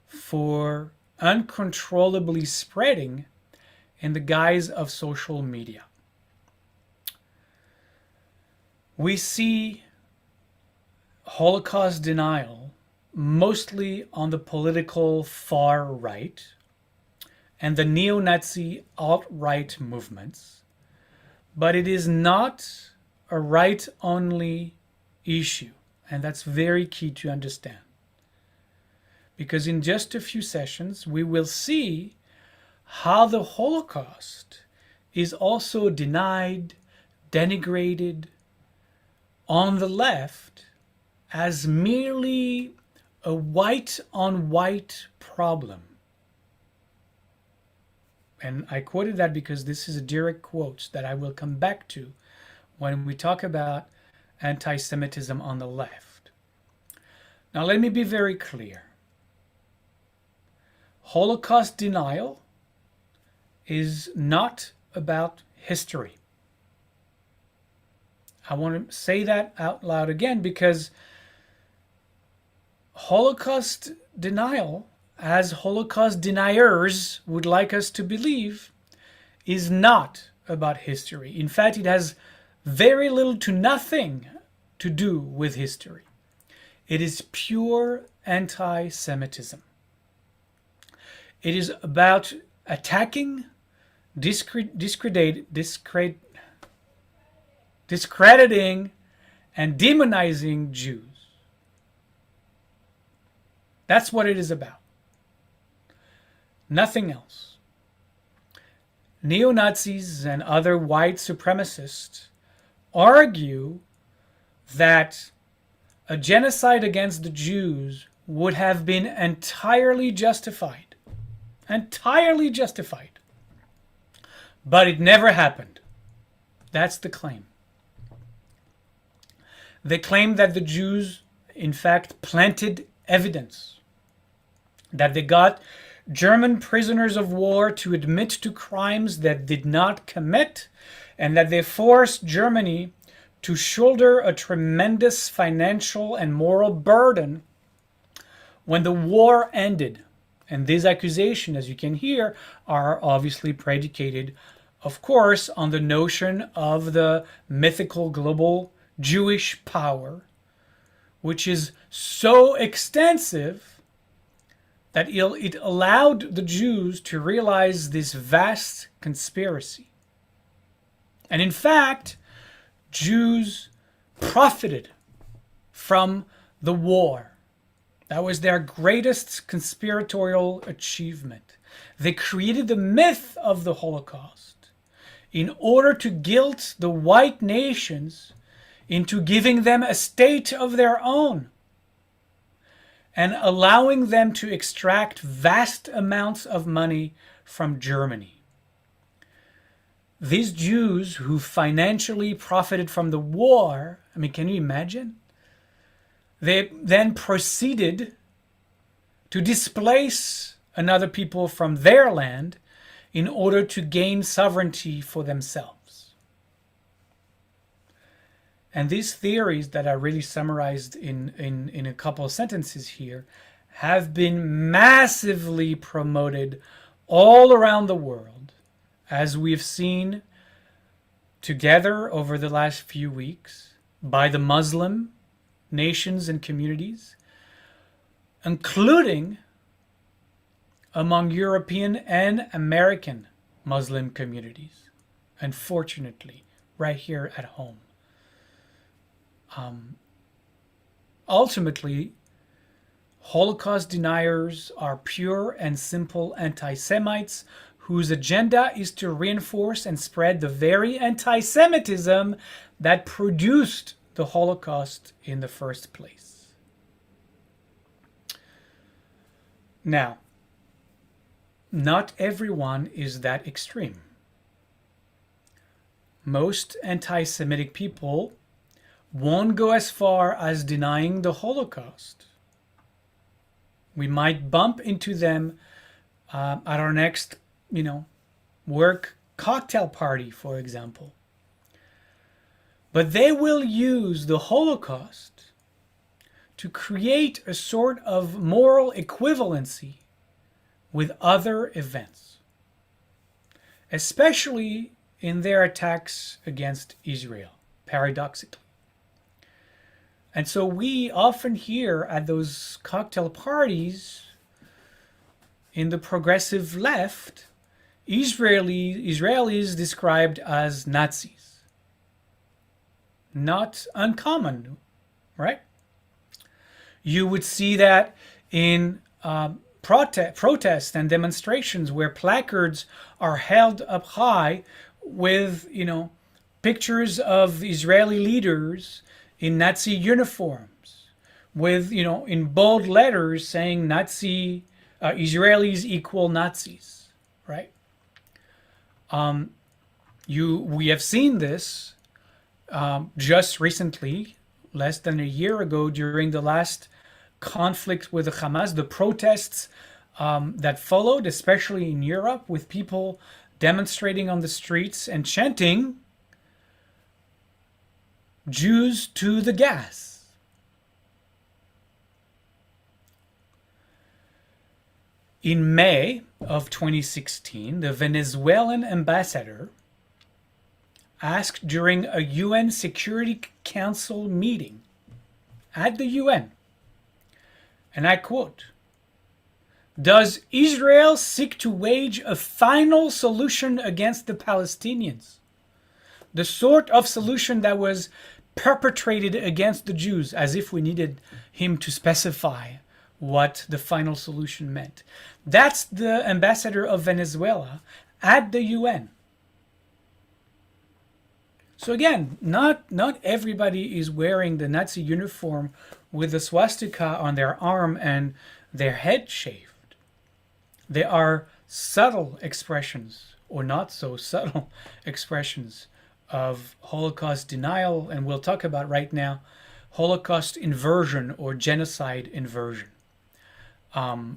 for uncontrollably spreading in the guise of social media. We see Holocaust denial mostly on the political far right and the neo-Nazi alt-right movements, but it is not a right-only issue, and that's very key to understand. Because in just a few sessions, we will see how the Holocaust is also denied, denigrated on the left as merely a white-on-white problem. And I quoted that because this is a direct quote that I will come back to when we talk about anti-Semitism on the left. Now let me be very clear. Holocaust denial is not about history. I want to say that out loud again, because Holocaust denial, as Holocaust deniers would like us to believe, is not about history. In fact, it has very little to nothing to do with history. It is pure anti-Semitism. It is about attacking, discrediting, and demonizing Jews. That's what it is about. Nothing else. Neo-Nazis and other white supremacists argue that a genocide against the Jews would have been entirely justified. Entirely justified. But it never happened. That's the claim. They claim that the Jews, in fact, planted evidence, that they got German prisoners of war to admit to crimes that did not commit, and that they forced Germany to shoulder a tremendous financial and moral burden when the war ended. And these accusations, as you can hear, are obviously predicated, of course, on the notion of the mythical global Jewish power, which is so extensive that it allowed the Jews to realize this vast conspiracy. And in fact, Jews profited from the war. That was their greatest conspiratorial achievement. They created the myth of the Holocaust in order to guilt the white nations into giving them a state of their own and allowing them to extract vast amounts of money from Germany. These Jews who financially profited from the war, I mean, can you imagine? They then proceeded to displace another people from their land in order to gain sovereignty for themselves. And these theories that are really summarized in a couple of sentences here have been massively promoted all around the world, as we've seen together over the last few weeks, by the Muslim nations and communities, including among European and American Muslim communities, unfortunately, right here at home. Ultimately, Holocaust deniers are pure and simple anti-Semites whose agenda is to reinforce and spread the very anti-Semitism that produced the Holocaust in the first place. Now, not everyone is that extreme. Most anti-Semitic people won't go as far as denying the Holocaust. We might bump into them at our next, work cocktail party, for example. But they will use the Holocaust to create a sort of moral equivalency with other events, especially in their attacks against Israel, paradoxically. And so we often hear at those cocktail parties in the progressive left, Israelis described as Nazis. Not uncommon, right? You would see that in protests and demonstrations where placards are held up high with, pictures of Israeli leaders in Nazi uniforms, with, in bold letters saying Nazi Israelis equal Nazis, right? We have seen this just recently, less than a year ago, during the last conflict with the Hamas, the protests that followed, especially in Europe, with people demonstrating on the streets and chanting, "Jews to the gas." In May of 2016, the Venezuelan ambassador asked during a UN Security Council meeting at the UN, and I quote, "Does Israel seek to wage a final solution against the Palestinians? The sort of solution that was perpetrated against the Jews," as if we needed him to specify what the final solution meant. That's the ambassador of Venezuela at the UN. So again, not everybody is wearing the Nazi uniform with the swastika on their arm and their head shaved. There are subtle expressions, or not so subtle expressions, of Holocaust denial, and we'll talk about right now Holocaust inversion or genocide inversion,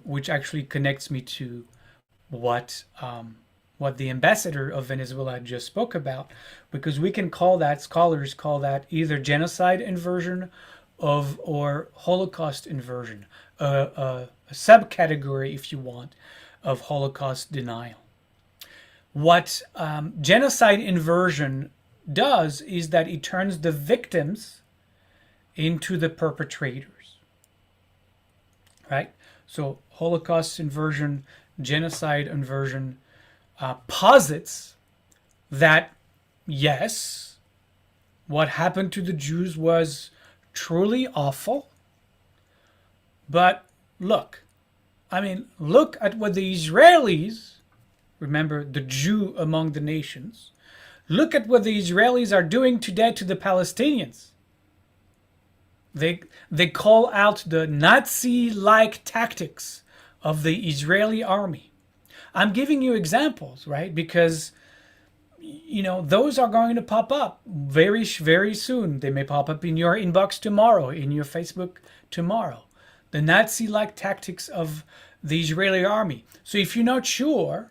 which actually connects me to what the ambassador of Venezuela just spoke about, because we can call that, scholars call that either genocide inversion or Holocaust inversion, a subcategory, if you want, of Holocaust denial. What genocide inversion does is that it turns the victims into the perpetrators, right? So Holocaust inversion, genocide inversion posits that, yes, what happened to the Jews was truly awful, but look at what the Israelis, remember the Jew among the nations, look at what the Israelis are doing today to the Palestinians. They call out the Nazi-like tactics of the Israeli army. I'm giving you examples, right? Because, those are going to pop up very, very soon. They may pop up in your inbox tomorrow, in your Facebook tomorrow. The Nazi-like tactics of the Israeli army. So if you're not sure,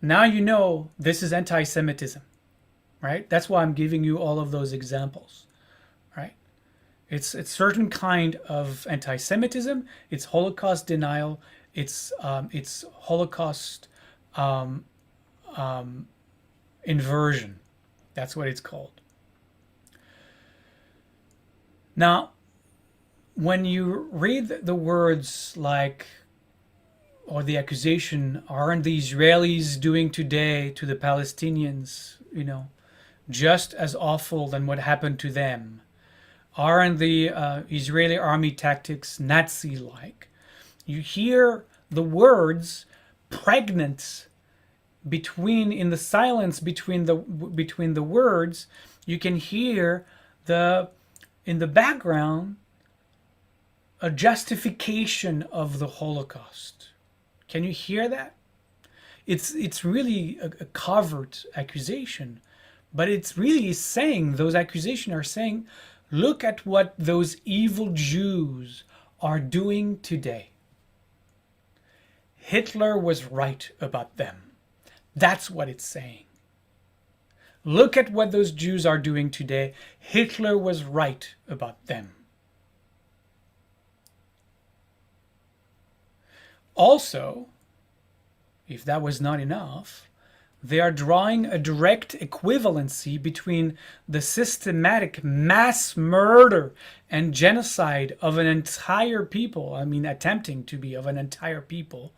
now you know this is anti-Semitism, right? That's why I'm giving you all of those examples, right? It's a certain kind of anti-Semitism. It's Holocaust denial. It's Holocaust inversion. That's what it's called. Now, when you read the words like, or the accusation, aren't the Israelis doing today to the Palestinians, just as awful than what happened to them? Aren't the Israeli army tactics Nazi-like? You hear the words pregnant in the silence between the words. You can hear in the background a justification of the Holocaust. Can you hear that? It's really a covert accusation, but it's really saying, those accusations are saying, look at what those evil Jews are doing today. Hitler was right about them. That's what it's saying. Look at what those Jews are doing today. Hitler was right about them. Also, if that was not enough, they are drawing a direct equivalency between the systematic mass murder and genocide of an entire people, attempting to be of an entire people,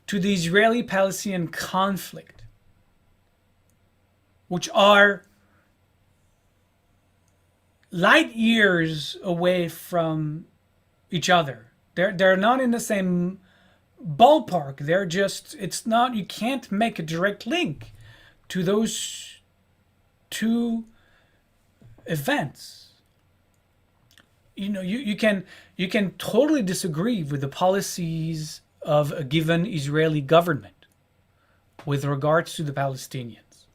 to the Israeli-Palestinian conflict, which are light years away from each other. They're not in the same ballpark. They're just, it's not, you can't make a direct link to those two events. You can totally disagree with the policies of a given Israeli government with regards to the Palestinians.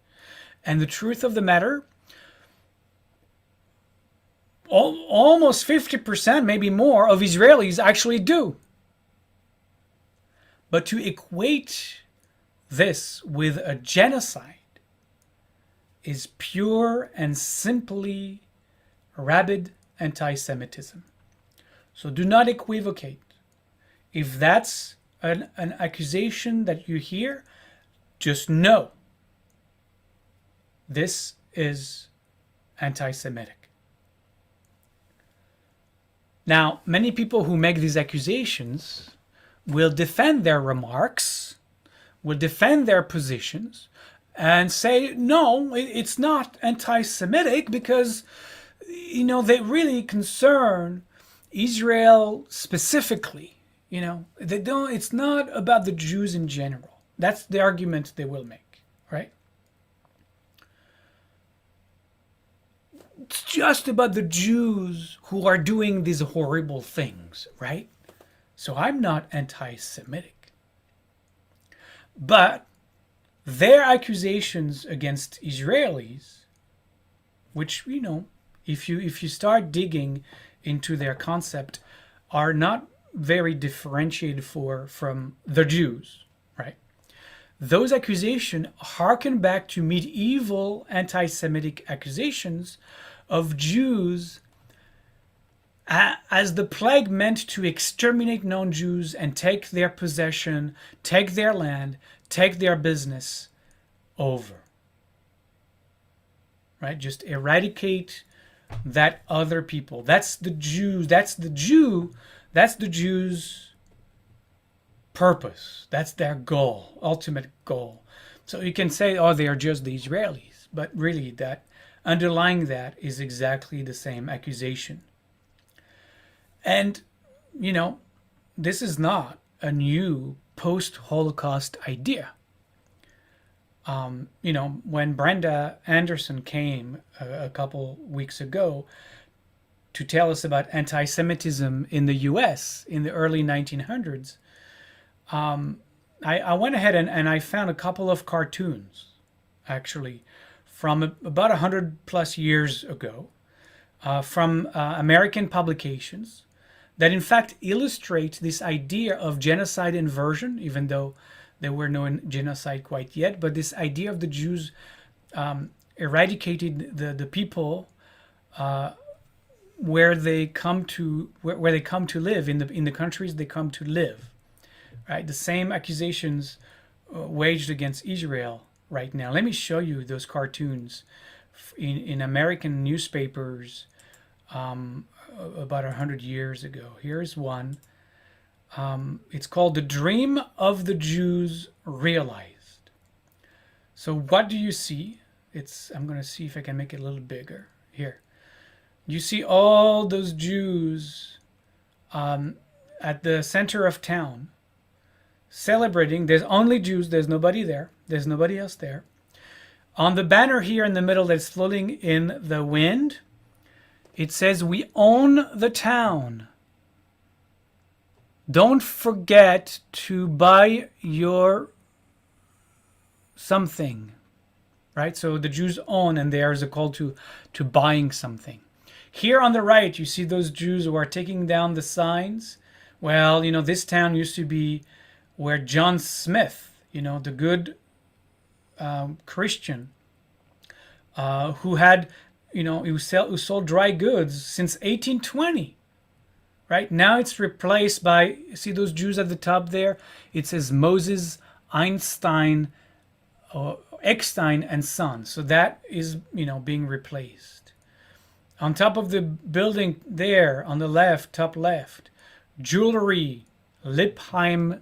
And the truth of the matter, almost 50%, maybe more, of Israelis actually do. But to equate this with a genocide is pure and simply rabid anti-Semitism. So do not equivocate. If that's an accusation that you hear, just know this is anti-Semitic. Now, many people who make these accusations will defend their remarks, will defend their positions, and say, no, it's not anti-Semitic because, they really concern Israel specifically. They don't. It's not about the Jews in general. That's the argument they will make, right? It's just about the Jews who are doing these horrible things, right? So I'm not anti-Semitic. But their accusations against Israelis, which, if you start digging into their concept, are not very differentiated from the Jews, right? Those accusations harken back to medieval anti-Semitic accusations of Jews as the plague meant to exterminate non-Jews and take their possession, take their land, take their business over. Right? Just eradicate that other people. That's the Jews. That's the Jews' purpose. That's their goal, ultimate goal. So you can say, oh, they are just the Israelis. But really, that underlying that is exactly the same accusation. And, this is not a new post-Holocaust idea. When Brenda Anderson came a couple weeks ago to tell us about anti-Semitism in the US in the early 1900s, I went ahead and I found a couple of cartoons, actually, from about 100 plus years ago, from American publications that in fact illustrate this idea of genocide inversion, even though there were no genocide quite yet, but this idea of the Jews eradicated the people where they come to live in the countries they come to live, right? The same accusations waged against Israel right now. Let me show you those cartoons in American newspapers about 100 years ago. Here's one. It's called "The Dream of the Jews Realized." So what do you see? I'm going to see if I can make it a little bigger. Here. You see all those Jews at the center of town celebrating. There's only Jews. There's nobody there. There's nobody else there. On the banner here in the middle that's floating in the wind, it says, "We own the town. Don't forget to buy your something," right? So the Jews own, and there is a call to buying something. Here on the right, you see those Jews who are taking down the signs. Well, this town used to be where John Smith, the good Christian, who had, who sold dry goods since 1820. Right now it's replaced by, see those Jews at the top there? It says Moses, Einstein, Eckstein, and Son. So that is, being replaced. On top of the building there, on the left, top left, jewelry, Lippheim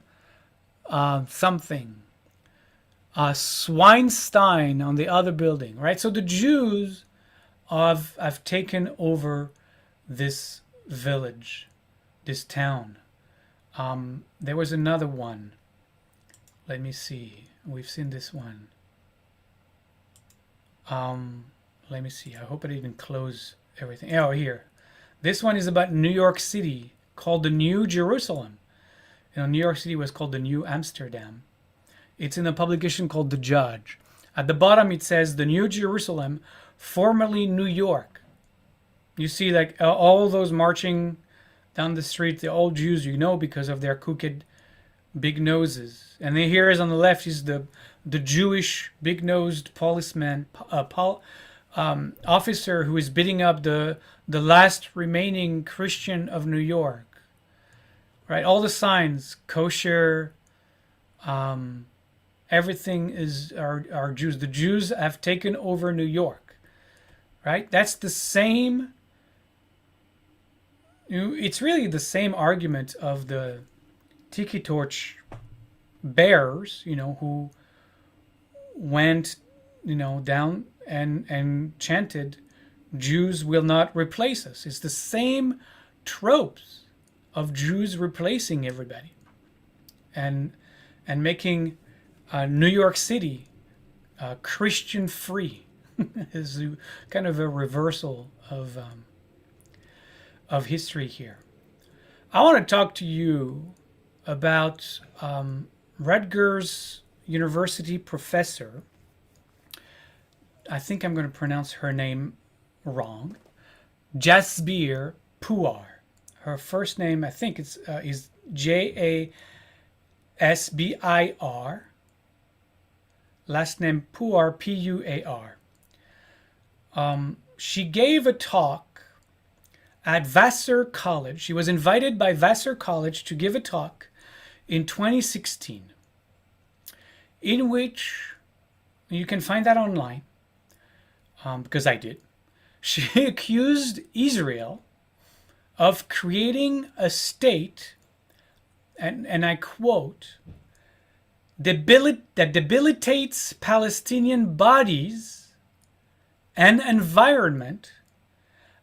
something. Sweinstein on the other building, right? So the Jews have taken over this village, this town. There was another one. Let me see. We've seen this one. Let me see. I hope I didn't close everything. Oh, here. This one is about New York City, called the New Jerusalem. New York City was called the New Amsterdam. It's in a publication called The Judge. At the bottom it says the New Jerusalem, formerly New York. You see all those marching down the street, the old Jews, because of their crooked big noses. And then here is on the left is the Jewish big-nosed policeman, officer who is beating up the last remaining Christian of New York. Right, all the signs, kosher, everything are Jews. The Jews have taken over New York. Right, that's the same. It's really the same argument of the tiki-torch bearers, who went, down and chanted, "Jews will not replace us." It's the same tropes of Jews replacing everybody, and making New York City Christian free is kind of a reversal of history here. I want to talk to you about Rutgers University professor. I think I'm going to pronounce her name wrong. Jasbir Puar. Her first name, I think, is Jasbir. Last name Puar, Puar. She gave a talk at Vassar College. She was invited by Vassar College to give a talk in 2016, in which, you can find that online, because I did. She accused Israel of creating a state, and I quote, that debilitates Palestinian bodies and environment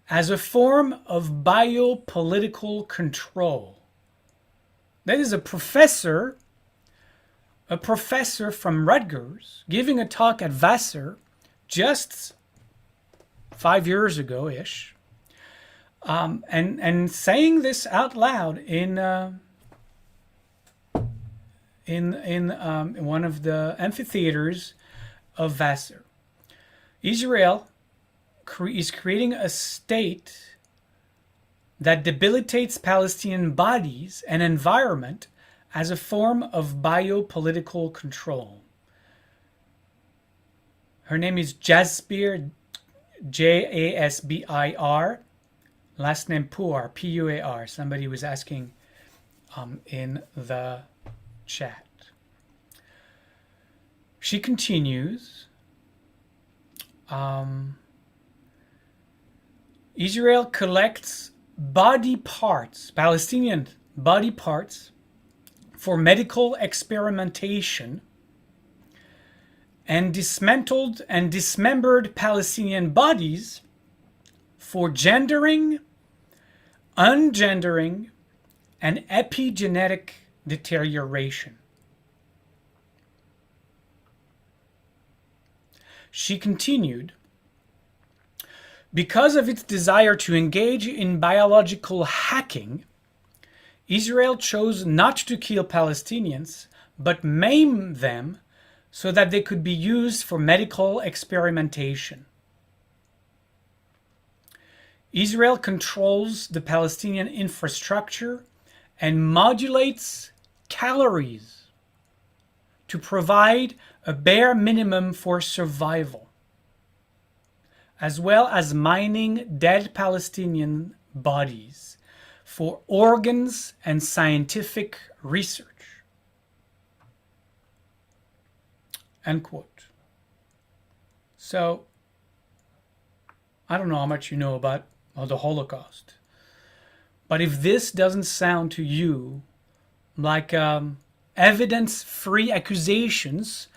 as a form of biopolitical control. That is a professor from Rutgers giving a talk at Vassar just 5 years ago-ish, and saying this out loud in one of the amphitheaters of Vassar. Israel is creating a state that debilitates Palestinian bodies and environment as a form of biopolitical control. Her name is Jasbir, Jasbir. Last name Puar, Puar. Somebody was asking in the chat. She continues. Israel collects body parts, Palestinian body parts, for medical experimentation, and dismantled and dismembered Palestinian bodies for gendering, ungendering, and epigenetic deterioration. She continued, because of its desire to engage in biological hacking, Israel chose not to kill Palestinians, but maim them so that they could be used for medical experimentation. Israel controls the Palestinian infrastructure and modulates calories to provide a bare minimum for survival, as well as mining dead Palestinian bodies for organs and scientific research. End quote. So, I don't know how much you know about the Holocaust, but if this doesn't sound to you like evidence-free accusations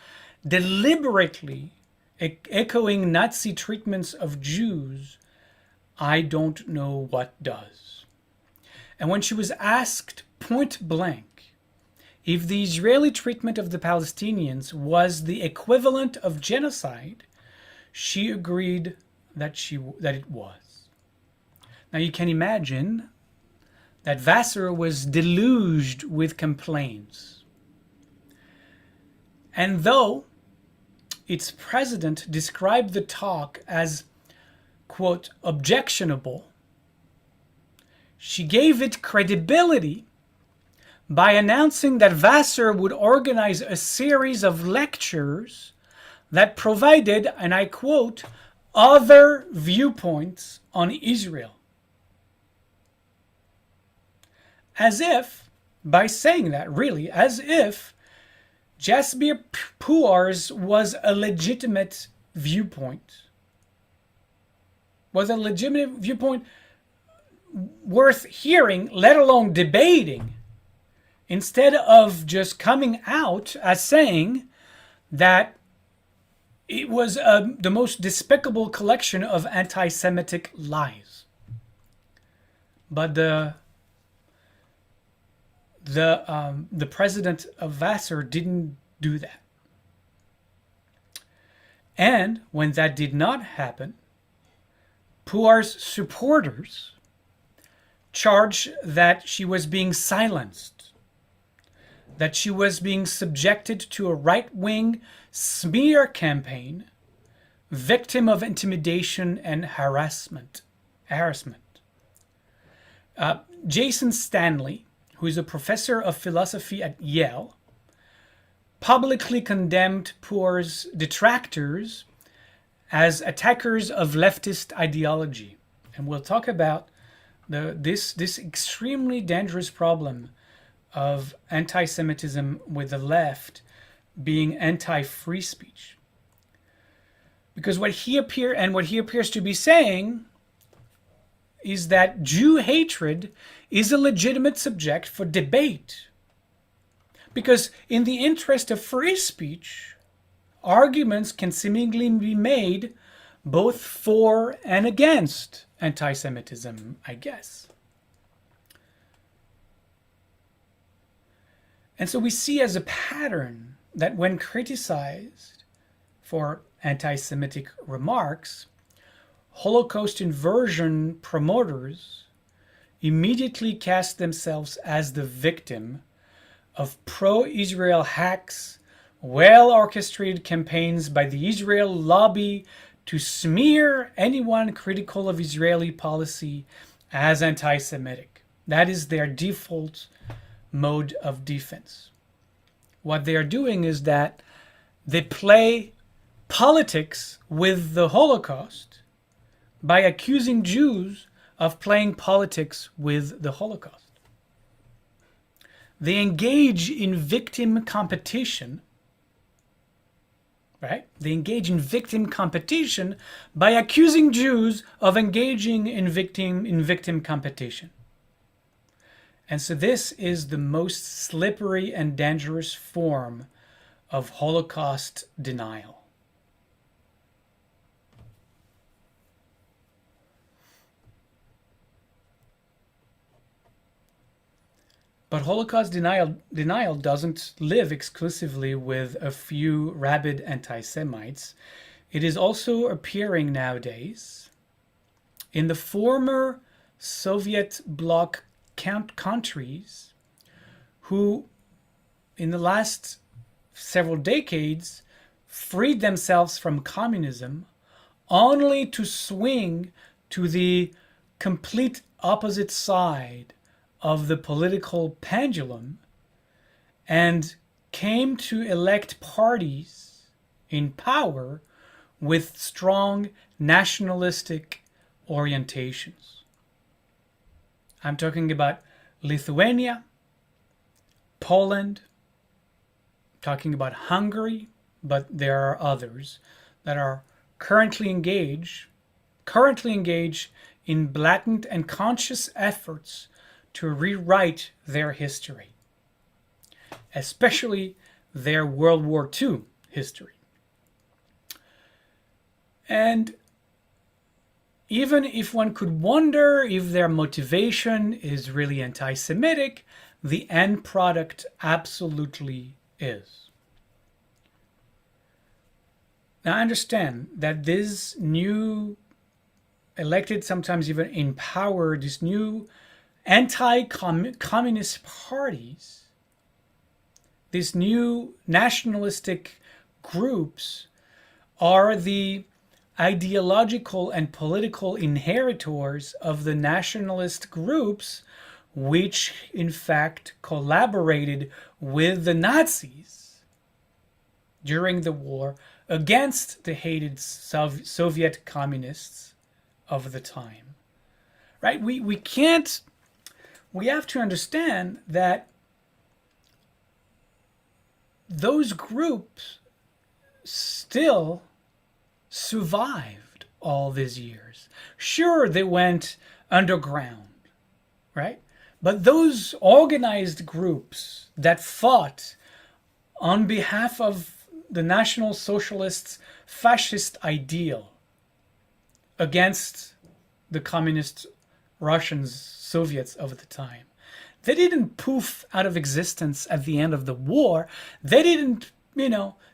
deliberately echoing Nazi treatments of Jews, I don't know what does. And when she was asked point blank if the Israeli treatment of the Palestinians was the equivalent of genocide, she agreed that it was. Now you can imagine that Vassar was deluged with complaints. And though its president described the talk as, quote, objectionable, she gave it credibility by announcing that Vassar would organize a series of lectures that provided, and I quote, other viewpoints on Israel. As if, by saying that, really, as if Jasbir Puar's was a legitimate viewpoint, worth hearing, let alone debating, instead of just coming out as saying that it was the most despicable collection of anti-Semitic lies. But the president of Vassar didn't do that. And when that did not happen, Puar's supporters charged that she was being silenced, that she was being subjected to a right-wing smear campaign, victim of intimidation and harassment. Jason Stanley, who is a professor of philosophy at Yale, publicly condemned Puar's detractors as attackers of leftist ideology. And we'll talk about this extremely dangerous problem of anti-Semitism with the left being anti-free speech. Because what he appears to be saying is that Jew hatred is a legitimate subject for debate. Because in the interest of free speech, arguments can seemingly be made both for and against anti-Semitism, I guess. And so we see as a pattern that when criticized for anti-Semitic remarks, Holocaust inversion promoters immediately cast themselves as the victim of pro-Israel hacks, well-orchestrated campaigns by the Israel lobby to smear anyone critical of Israeli policy as anti-Semitic. That is their default mode of defense. What they are doing is that they play politics with the Holocaust by accusing Jews of playing politics with the Holocaust. They engage in victim competition, right? They engage in victim competition by accusing Jews of engaging in victim competition. And so this is the most slippery and dangerous form of Holocaust denial. But Holocaust denial doesn't live exclusively with a few rabid anti-Semites. It is also appearing nowadays in the former Soviet bloc countries who, in the last several decades, freed themselves from communism only to swing to the complete opposite side of the political pendulum and came to elect parties in power with strong nationalistic orientations. I'm talking about Lithuania, Poland, talking about Hungary, but there are others that are currently engaged in blatant and conscious efforts to rewrite their history, especially their World War II history. And even if one could wonder if their motivation is really anti-Semitic, the end product absolutely is. Now understand that this new elected, sometimes even in power, this new anti-communist parties, these new nationalistic groups are the ideological and political inheritors of the nationalist groups which in fact collaborated with the Nazis during the war against the hated Soviet communists of the time. Right? We have to understand that those groups still survived all these years. Sure, they went underground, right? But those organized groups that fought on behalf of the National Socialists' fascist ideal against the communist Russians, Soviets of the time, they didn't poof out of existence at the end of the war. They didn't,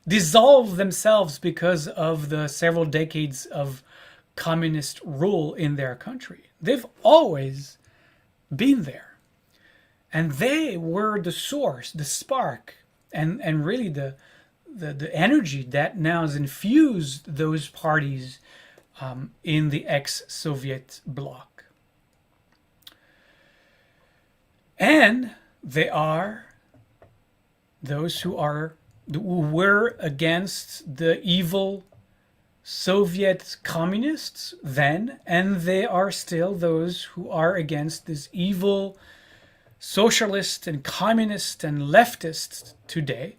dissolve themselves because of the several decades of communist rule in their country. They've always been there. And they were the source, the spark, and really the energy that now has infused those parties in the ex-Soviet bloc. And they are those who were against the evil Soviet communists then, and they are still those who are against this evil socialist and communist and leftist today.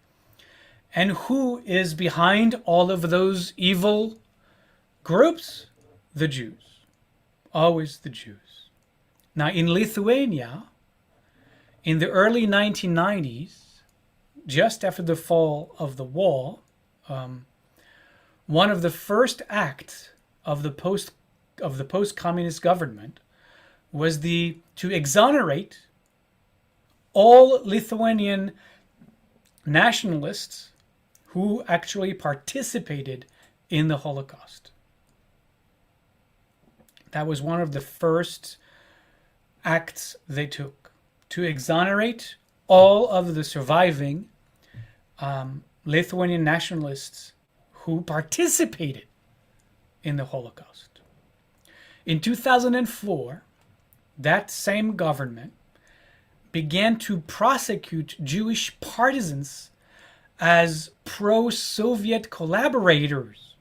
And who is behind all of those evil groups? The Jews. Always the Jews. Now in Lithuania, in the early 1990s, just after the fall of the wall, one of the first acts of the post-communist government was to exonerate all Lithuanian nationalists who actually participated in the Holocaust. That was one of the first acts they took, to exonerate all of the surviving Lithuanian nationalists who participated in the Holocaust. In 2004, that same government began to prosecute Jewish partisans as pro-Soviet collaborators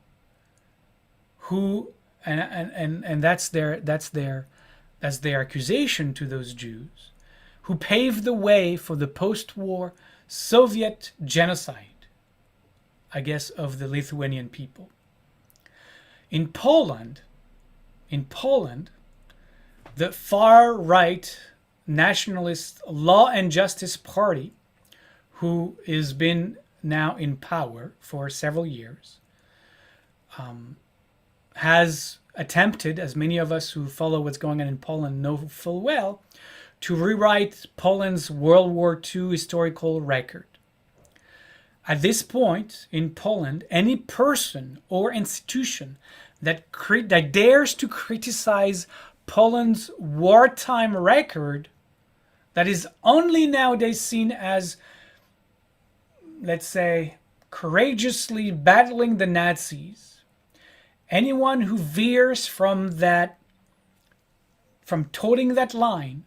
who, and that's their accusation to those Jews, who paved the way for the post-war Soviet genocide, I guess, of the Lithuanian people. In Poland, the far-right nationalist Law and Justice Party, who has been now in power for several years, has attempted, as many of us who follow what's going on in Poland know full well, to rewrite Poland's World War II historical record. At this point in Poland, any person or institution that dares to criticize Poland's wartime record, that is only nowadays seen as, let's say, courageously battling the Nazis, anyone who veers from toting that line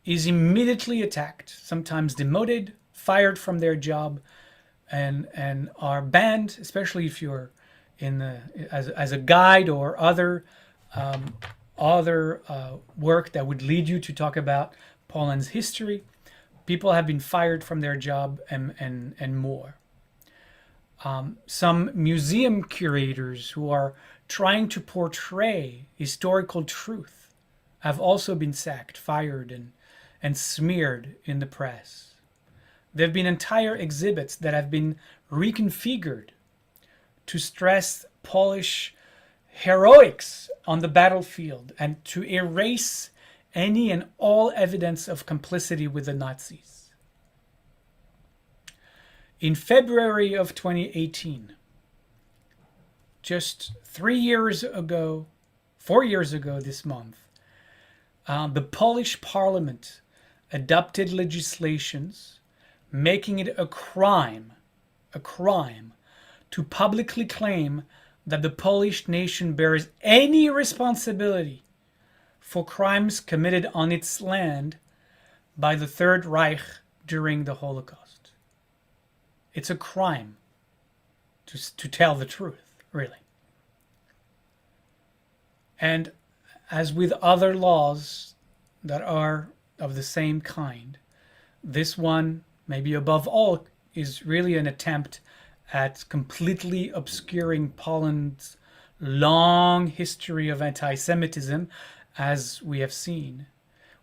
is immediately attacked, sometimes demoted, fired from their job, and are banned, especially if you're as a guide or other work that would lead you to talk about Poland's history. People have been fired from their job and more. Some museum curators who are trying to portray historical truth have also been sacked, fired, and smeared in the press. There have been entire exhibits that have been reconfigured to stress Polish heroics on the battlefield and to erase any and all evidence of complicity with the Nazis. In February of 2018, just 4 years ago this month, the Polish parliament adopted legislations making it a crime to publicly claim that the Polish nation bears any responsibility for crimes committed on its land by the Third Reich during the Holocaust. It's a crime to tell the truth, really. And as with other laws that are of the same kind, this one, maybe above all, is really an attempt at completely obscuring Poland's long history of anti-Semitism, as we have seen,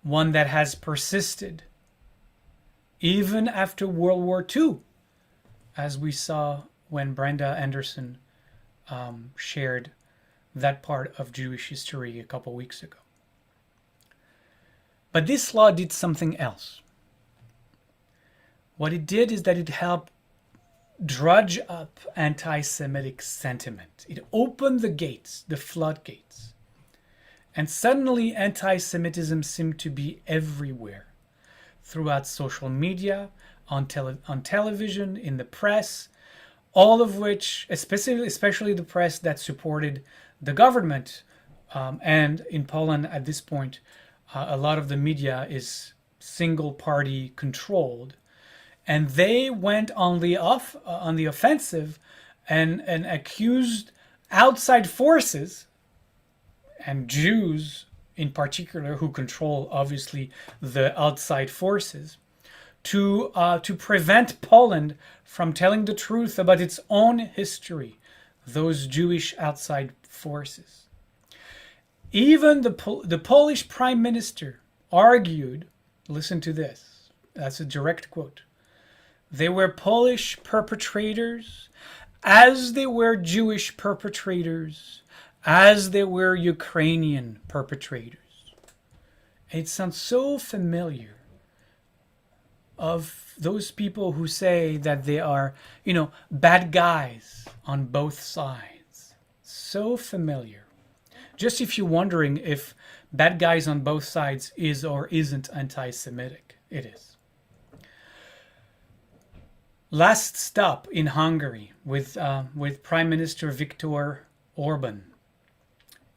one that has persisted even after World War II, as we saw when Brenda Anderson shared that part of Jewish history a couple weeks ago. But this law did something else. What it did is that it helped drudge up anti-Semitic sentiment. It opened the gates, the floodgates. And suddenly anti-Semitism seemed to be everywhere, throughout social media, on television, in the press, all of which, especially the press that supported the government, and in Poland at this point, a lot of the media is single-party controlled, and they went on the offensive and accused outside forces, and Jews in particular, who control obviously the outside forces, to prevent Poland from telling the truth about its own history, those Jewish outside forces. Even the Polish prime minister argued, listen to this, that's a direct quote, they were Polish perpetrators as they were Jewish perpetrators, as they were Ukrainian perpetrators. It sounds so familiar of those people who say that they are, bad guys on both sides. So familiar. Just if you're wondering if bad guys on both sides is or isn't anti-Semitic, it is. Last stop in Hungary with Prime Minister Viktor Orban.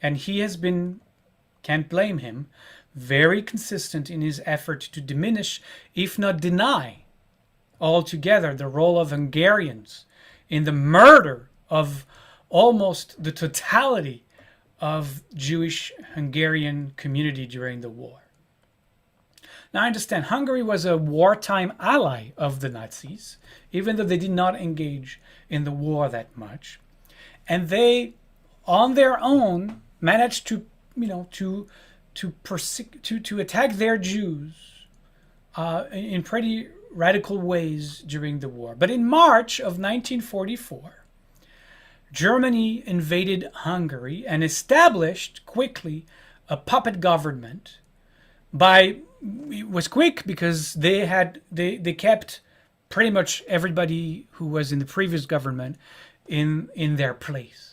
And he has been, can't blame him, very consistent in his effort to diminish, if not deny, altogether the role of Hungarians in the murder of almost the totality of Jewish Hungarian community during the war. Now I understand Hungary was a wartime ally of the Nazis, even though they did not engage in the war that much. And they, on their own, managed to attack their Jews in pretty radical ways during the war. But in March of 1944, Germany invaded Hungary and established quickly a puppet government. It was quick because they kept pretty much everybody who was in the previous government in their place.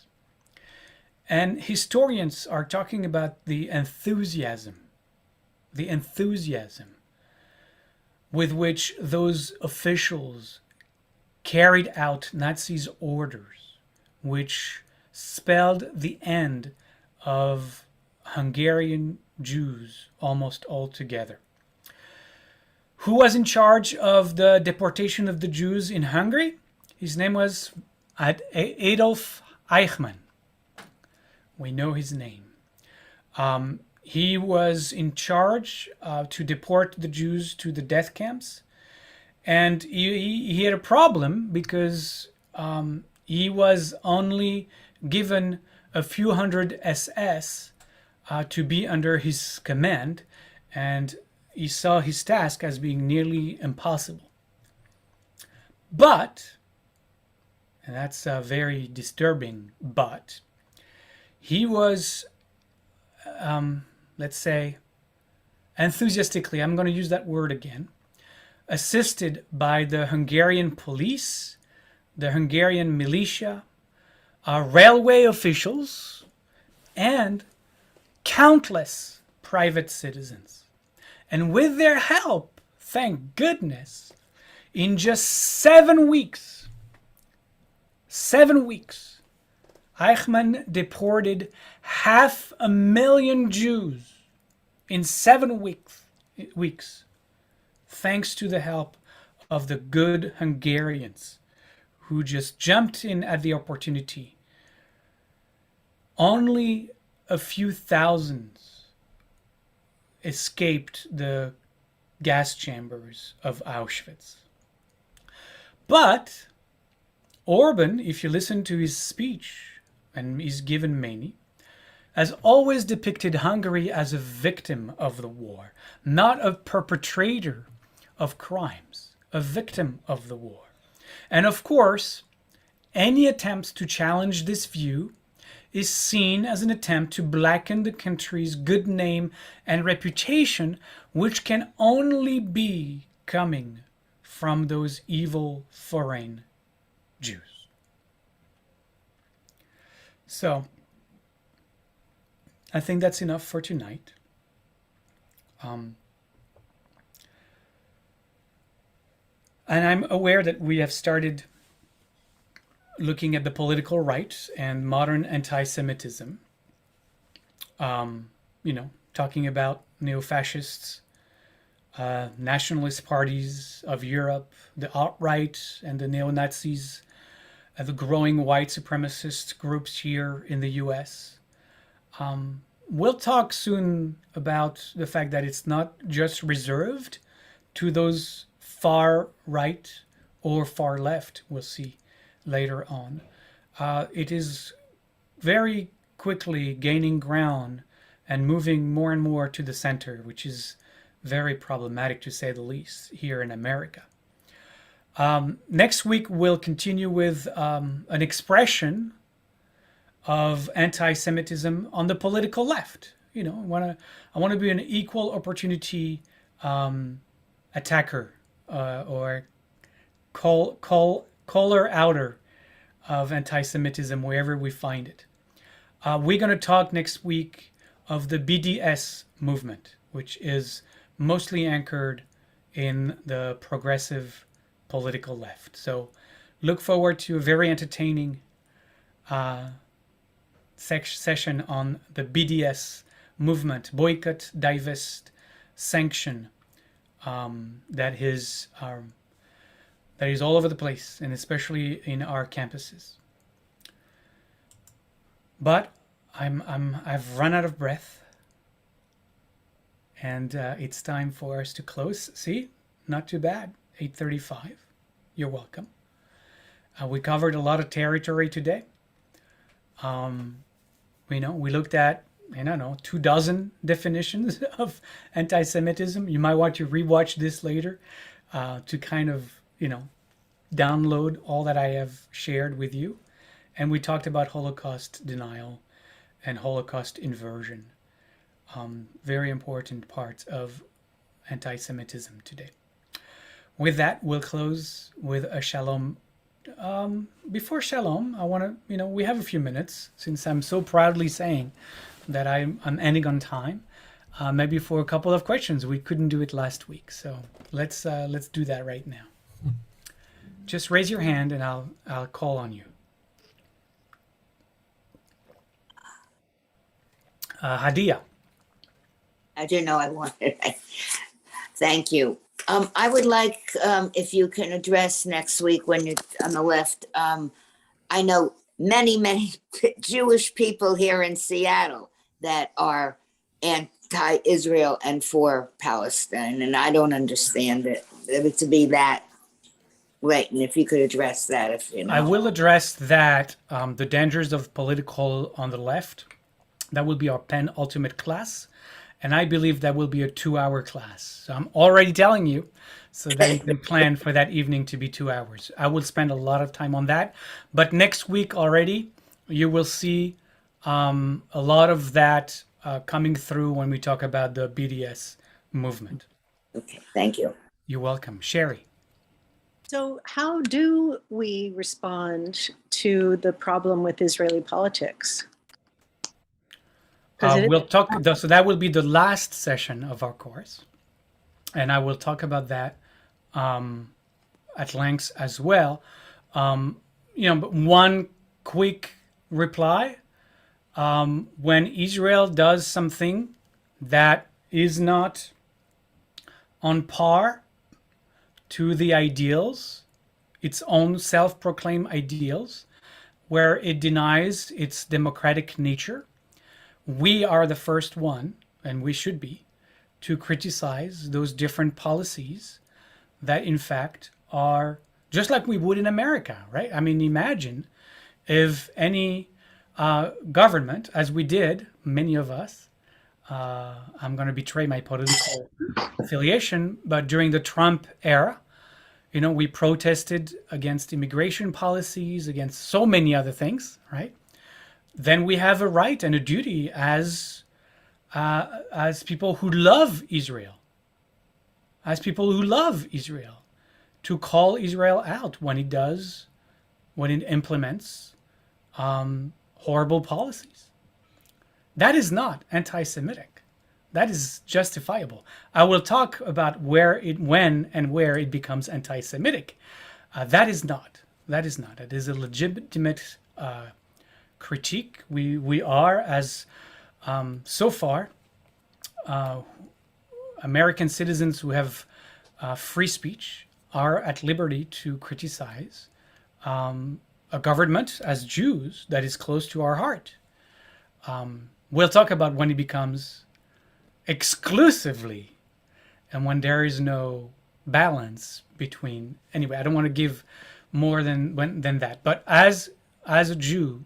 And historians are talking about the enthusiasm with which those officials carried out Nazis' orders, which spelled the end of Hungarian Jews almost altogether. Who was in charge of the deportation of the Jews in Hungary? His name was Adolf Eichmann. We know his name. He was in charge to deport the Jews to the death camps. And he had a problem because he was only given a few hundred SS to be under his command. And he saw his task as being nearly impossible. But, and that's a very disturbing but, he was, let's say, enthusiastically, I'm going to use that word again, assisted by the Hungarian police, the Hungarian militia, railway officials, and countless private citizens. And with their help, thank goodness, in just 7 weeks, Eichmann deported 500,000 Jews in 7 weeks, thanks to the help of the good Hungarians who just jumped in at the opportunity. Only a few thousands escaped the gas chambers of Auschwitz. But Orban, if you listen to his speech, and he's given many, has always depicted Hungary as a victim of the war, not a perpetrator of crimes, a victim of the war. And of course, any attempt to challenge this view is seen as an attempt to blacken the country's good name and reputation, which can only be coming from those evil foreign Jews. So, I think that's enough for tonight. And I'm aware that we have started looking at the political right and modern anti-Semitism. Talking about neo-fascists, nationalist parties of Europe, the alt-right and the neo-Nazis, the growing white supremacist groups here in the US. We'll talk soon about the fact that it's not just reserved to those far right or far left. We'll see later on. It is very quickly gaining ground and moving more and more to the center, which is very problematic to say the least here in America. Next week we'll continue with an expression of anti-Semitism on the political left. I want to be an equal opportunity attacker or caller outer of anti-Semitism wherever we find it. We're going to talk next week of the BDS movement, which is mostly anchored in the progressive political left. So look forward to a very entertaining session on the BDS movement, boycott, divest, sanction, that is all over the place, and especially in our campuses. But I've run out of breath, and it's time for us to close. See, not too bad. 8:35. You're welcome. We covered a lot of territory today. We looked at, 24 definitions of anti-Semitism. You might want to rewatch this later to kind of, download all that I have shared with you. And we talked about Holocaust denial and Holocaust inversion. Very important parts of anti-Semitism today. With that, we'll close with a shalom. Before shalom, I want to, we have a few minutes, since I'm so proudly saying that I'm ending on time. Maybe for a couple of questions. We couldn't do it last week, so let's do that right now. Just raise your hand and I'll call on you. Hadia. I didn't know I wanted. Thank you. I would like, if you can address next week when you're on the left. I know many Jewish people here in Seattle that are anti-Israel and for Palestine, and I don't understand it to be that late. And if you could address that, if you know. I will address that, the dangers of political on the left. That will be our penultimate class. And I believe that will be a 2-hour class. So I'm already telling you, so that you can plan for that evening to be 2 hours. I will spend a lot of time on that. But next week already, you will see a lot of that coming through when we talk about the BDS movement. Okay, thank you. You're welcome. Sherry. So how do we respond to the problem with Israeli politics? We'll talk, so that will be the last session of our course. And I will talk about that at length as well. But one quick reply, when Israel does something that is not on par to the ideals, its own self-proclaimed ideals, where it denies its democratic nature. We are the first one, and we should be, to criticize those different policies that in fact are just like we would in America, right? I mean, imagine if any government, as we did, many of us, I'm going to betray my political affiliation, but during the Trump era, you know, we protested against immigration policies, against so many other things, right? Then we have a right and a duty as people who love Israel, to call Israel out when it does, when it implements horrible policies. That is not anti-Semitic. That is justifiable. I will talk about when and where it becomes anti-Semitic. That is not. It is a legitimate critique. We are, as so far, American citizens who have free speech are at liberty to criticize a government as Jews that is close to our heart. We'll talk about when it becomes exclusively and when there is no balance between. Anyway, I don't want to give more than that. But as a Jew,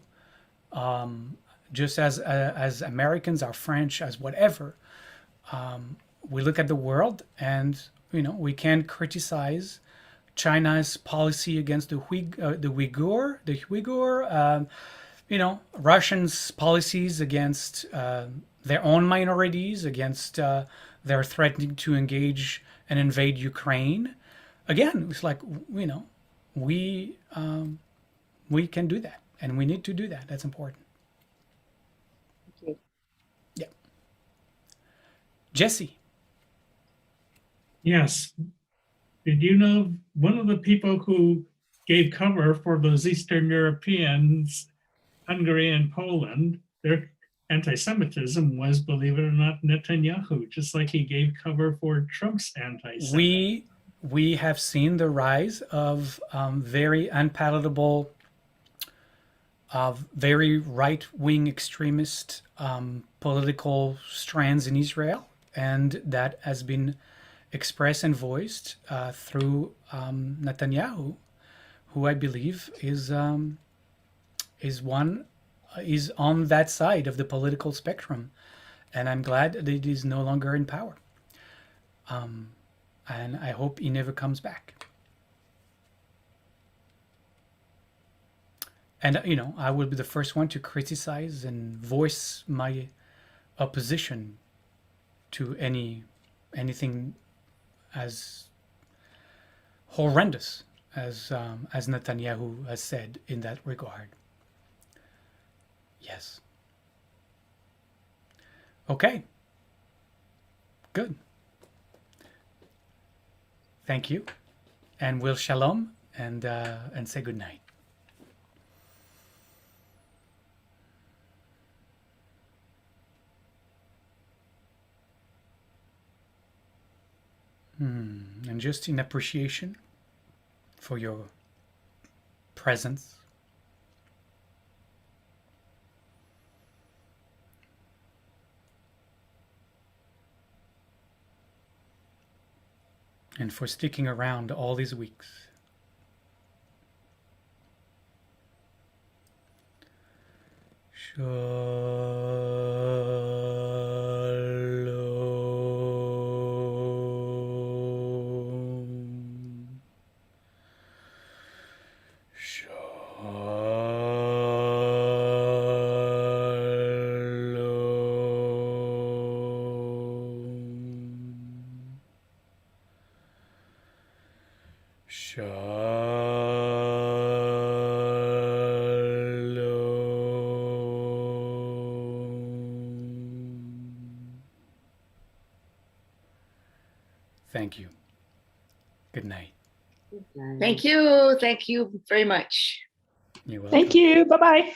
just as Americans, are French, as whatever, we look at the world and, you know, we can criticize China's policy against the Uyghur, you know, Russians' policies against their own minorities, against their threatening to engage and invade Ukraine. Again, it's like, you know, we can do that, and we need to do that. That's important. Thank you. Yeah. Jesse. Yes. Did you know one of the people who gave cover for those Eastern Europeans, Hungary and Poland, their anti-Semitism was, believe it or not, Netanyahu, just like he gave cover for Trump's anti-Semitism. We have seen the rise of very unpalatable, very right-wing extremist political strands in Israel, and that has been expressed and voiced through Netanyahu, who I believe is on that side of the political spectrum, and I'm glad that it is no longer in power. And I hope he never comes back. And, you know, I will be the first one to criticize and voice my opposition to anything as horrendous as Netanyahu has said in that regard. Yes. Okay. Good. Thank you, and we'll shalom and say good night. And just in appreciation for your presence, and for sticking around all these weeks. Shalom. Thank you. Good night. Thank you. Thank you very much. You're welcome. Thank you. Bye-bye.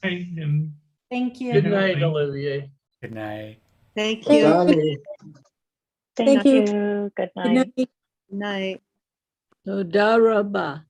Hey, and Thank you. Good night, Olivier. Good night. Thank Thank you. you. Thank Thank you. you. Good Good night. night. Night. Toda Rabah.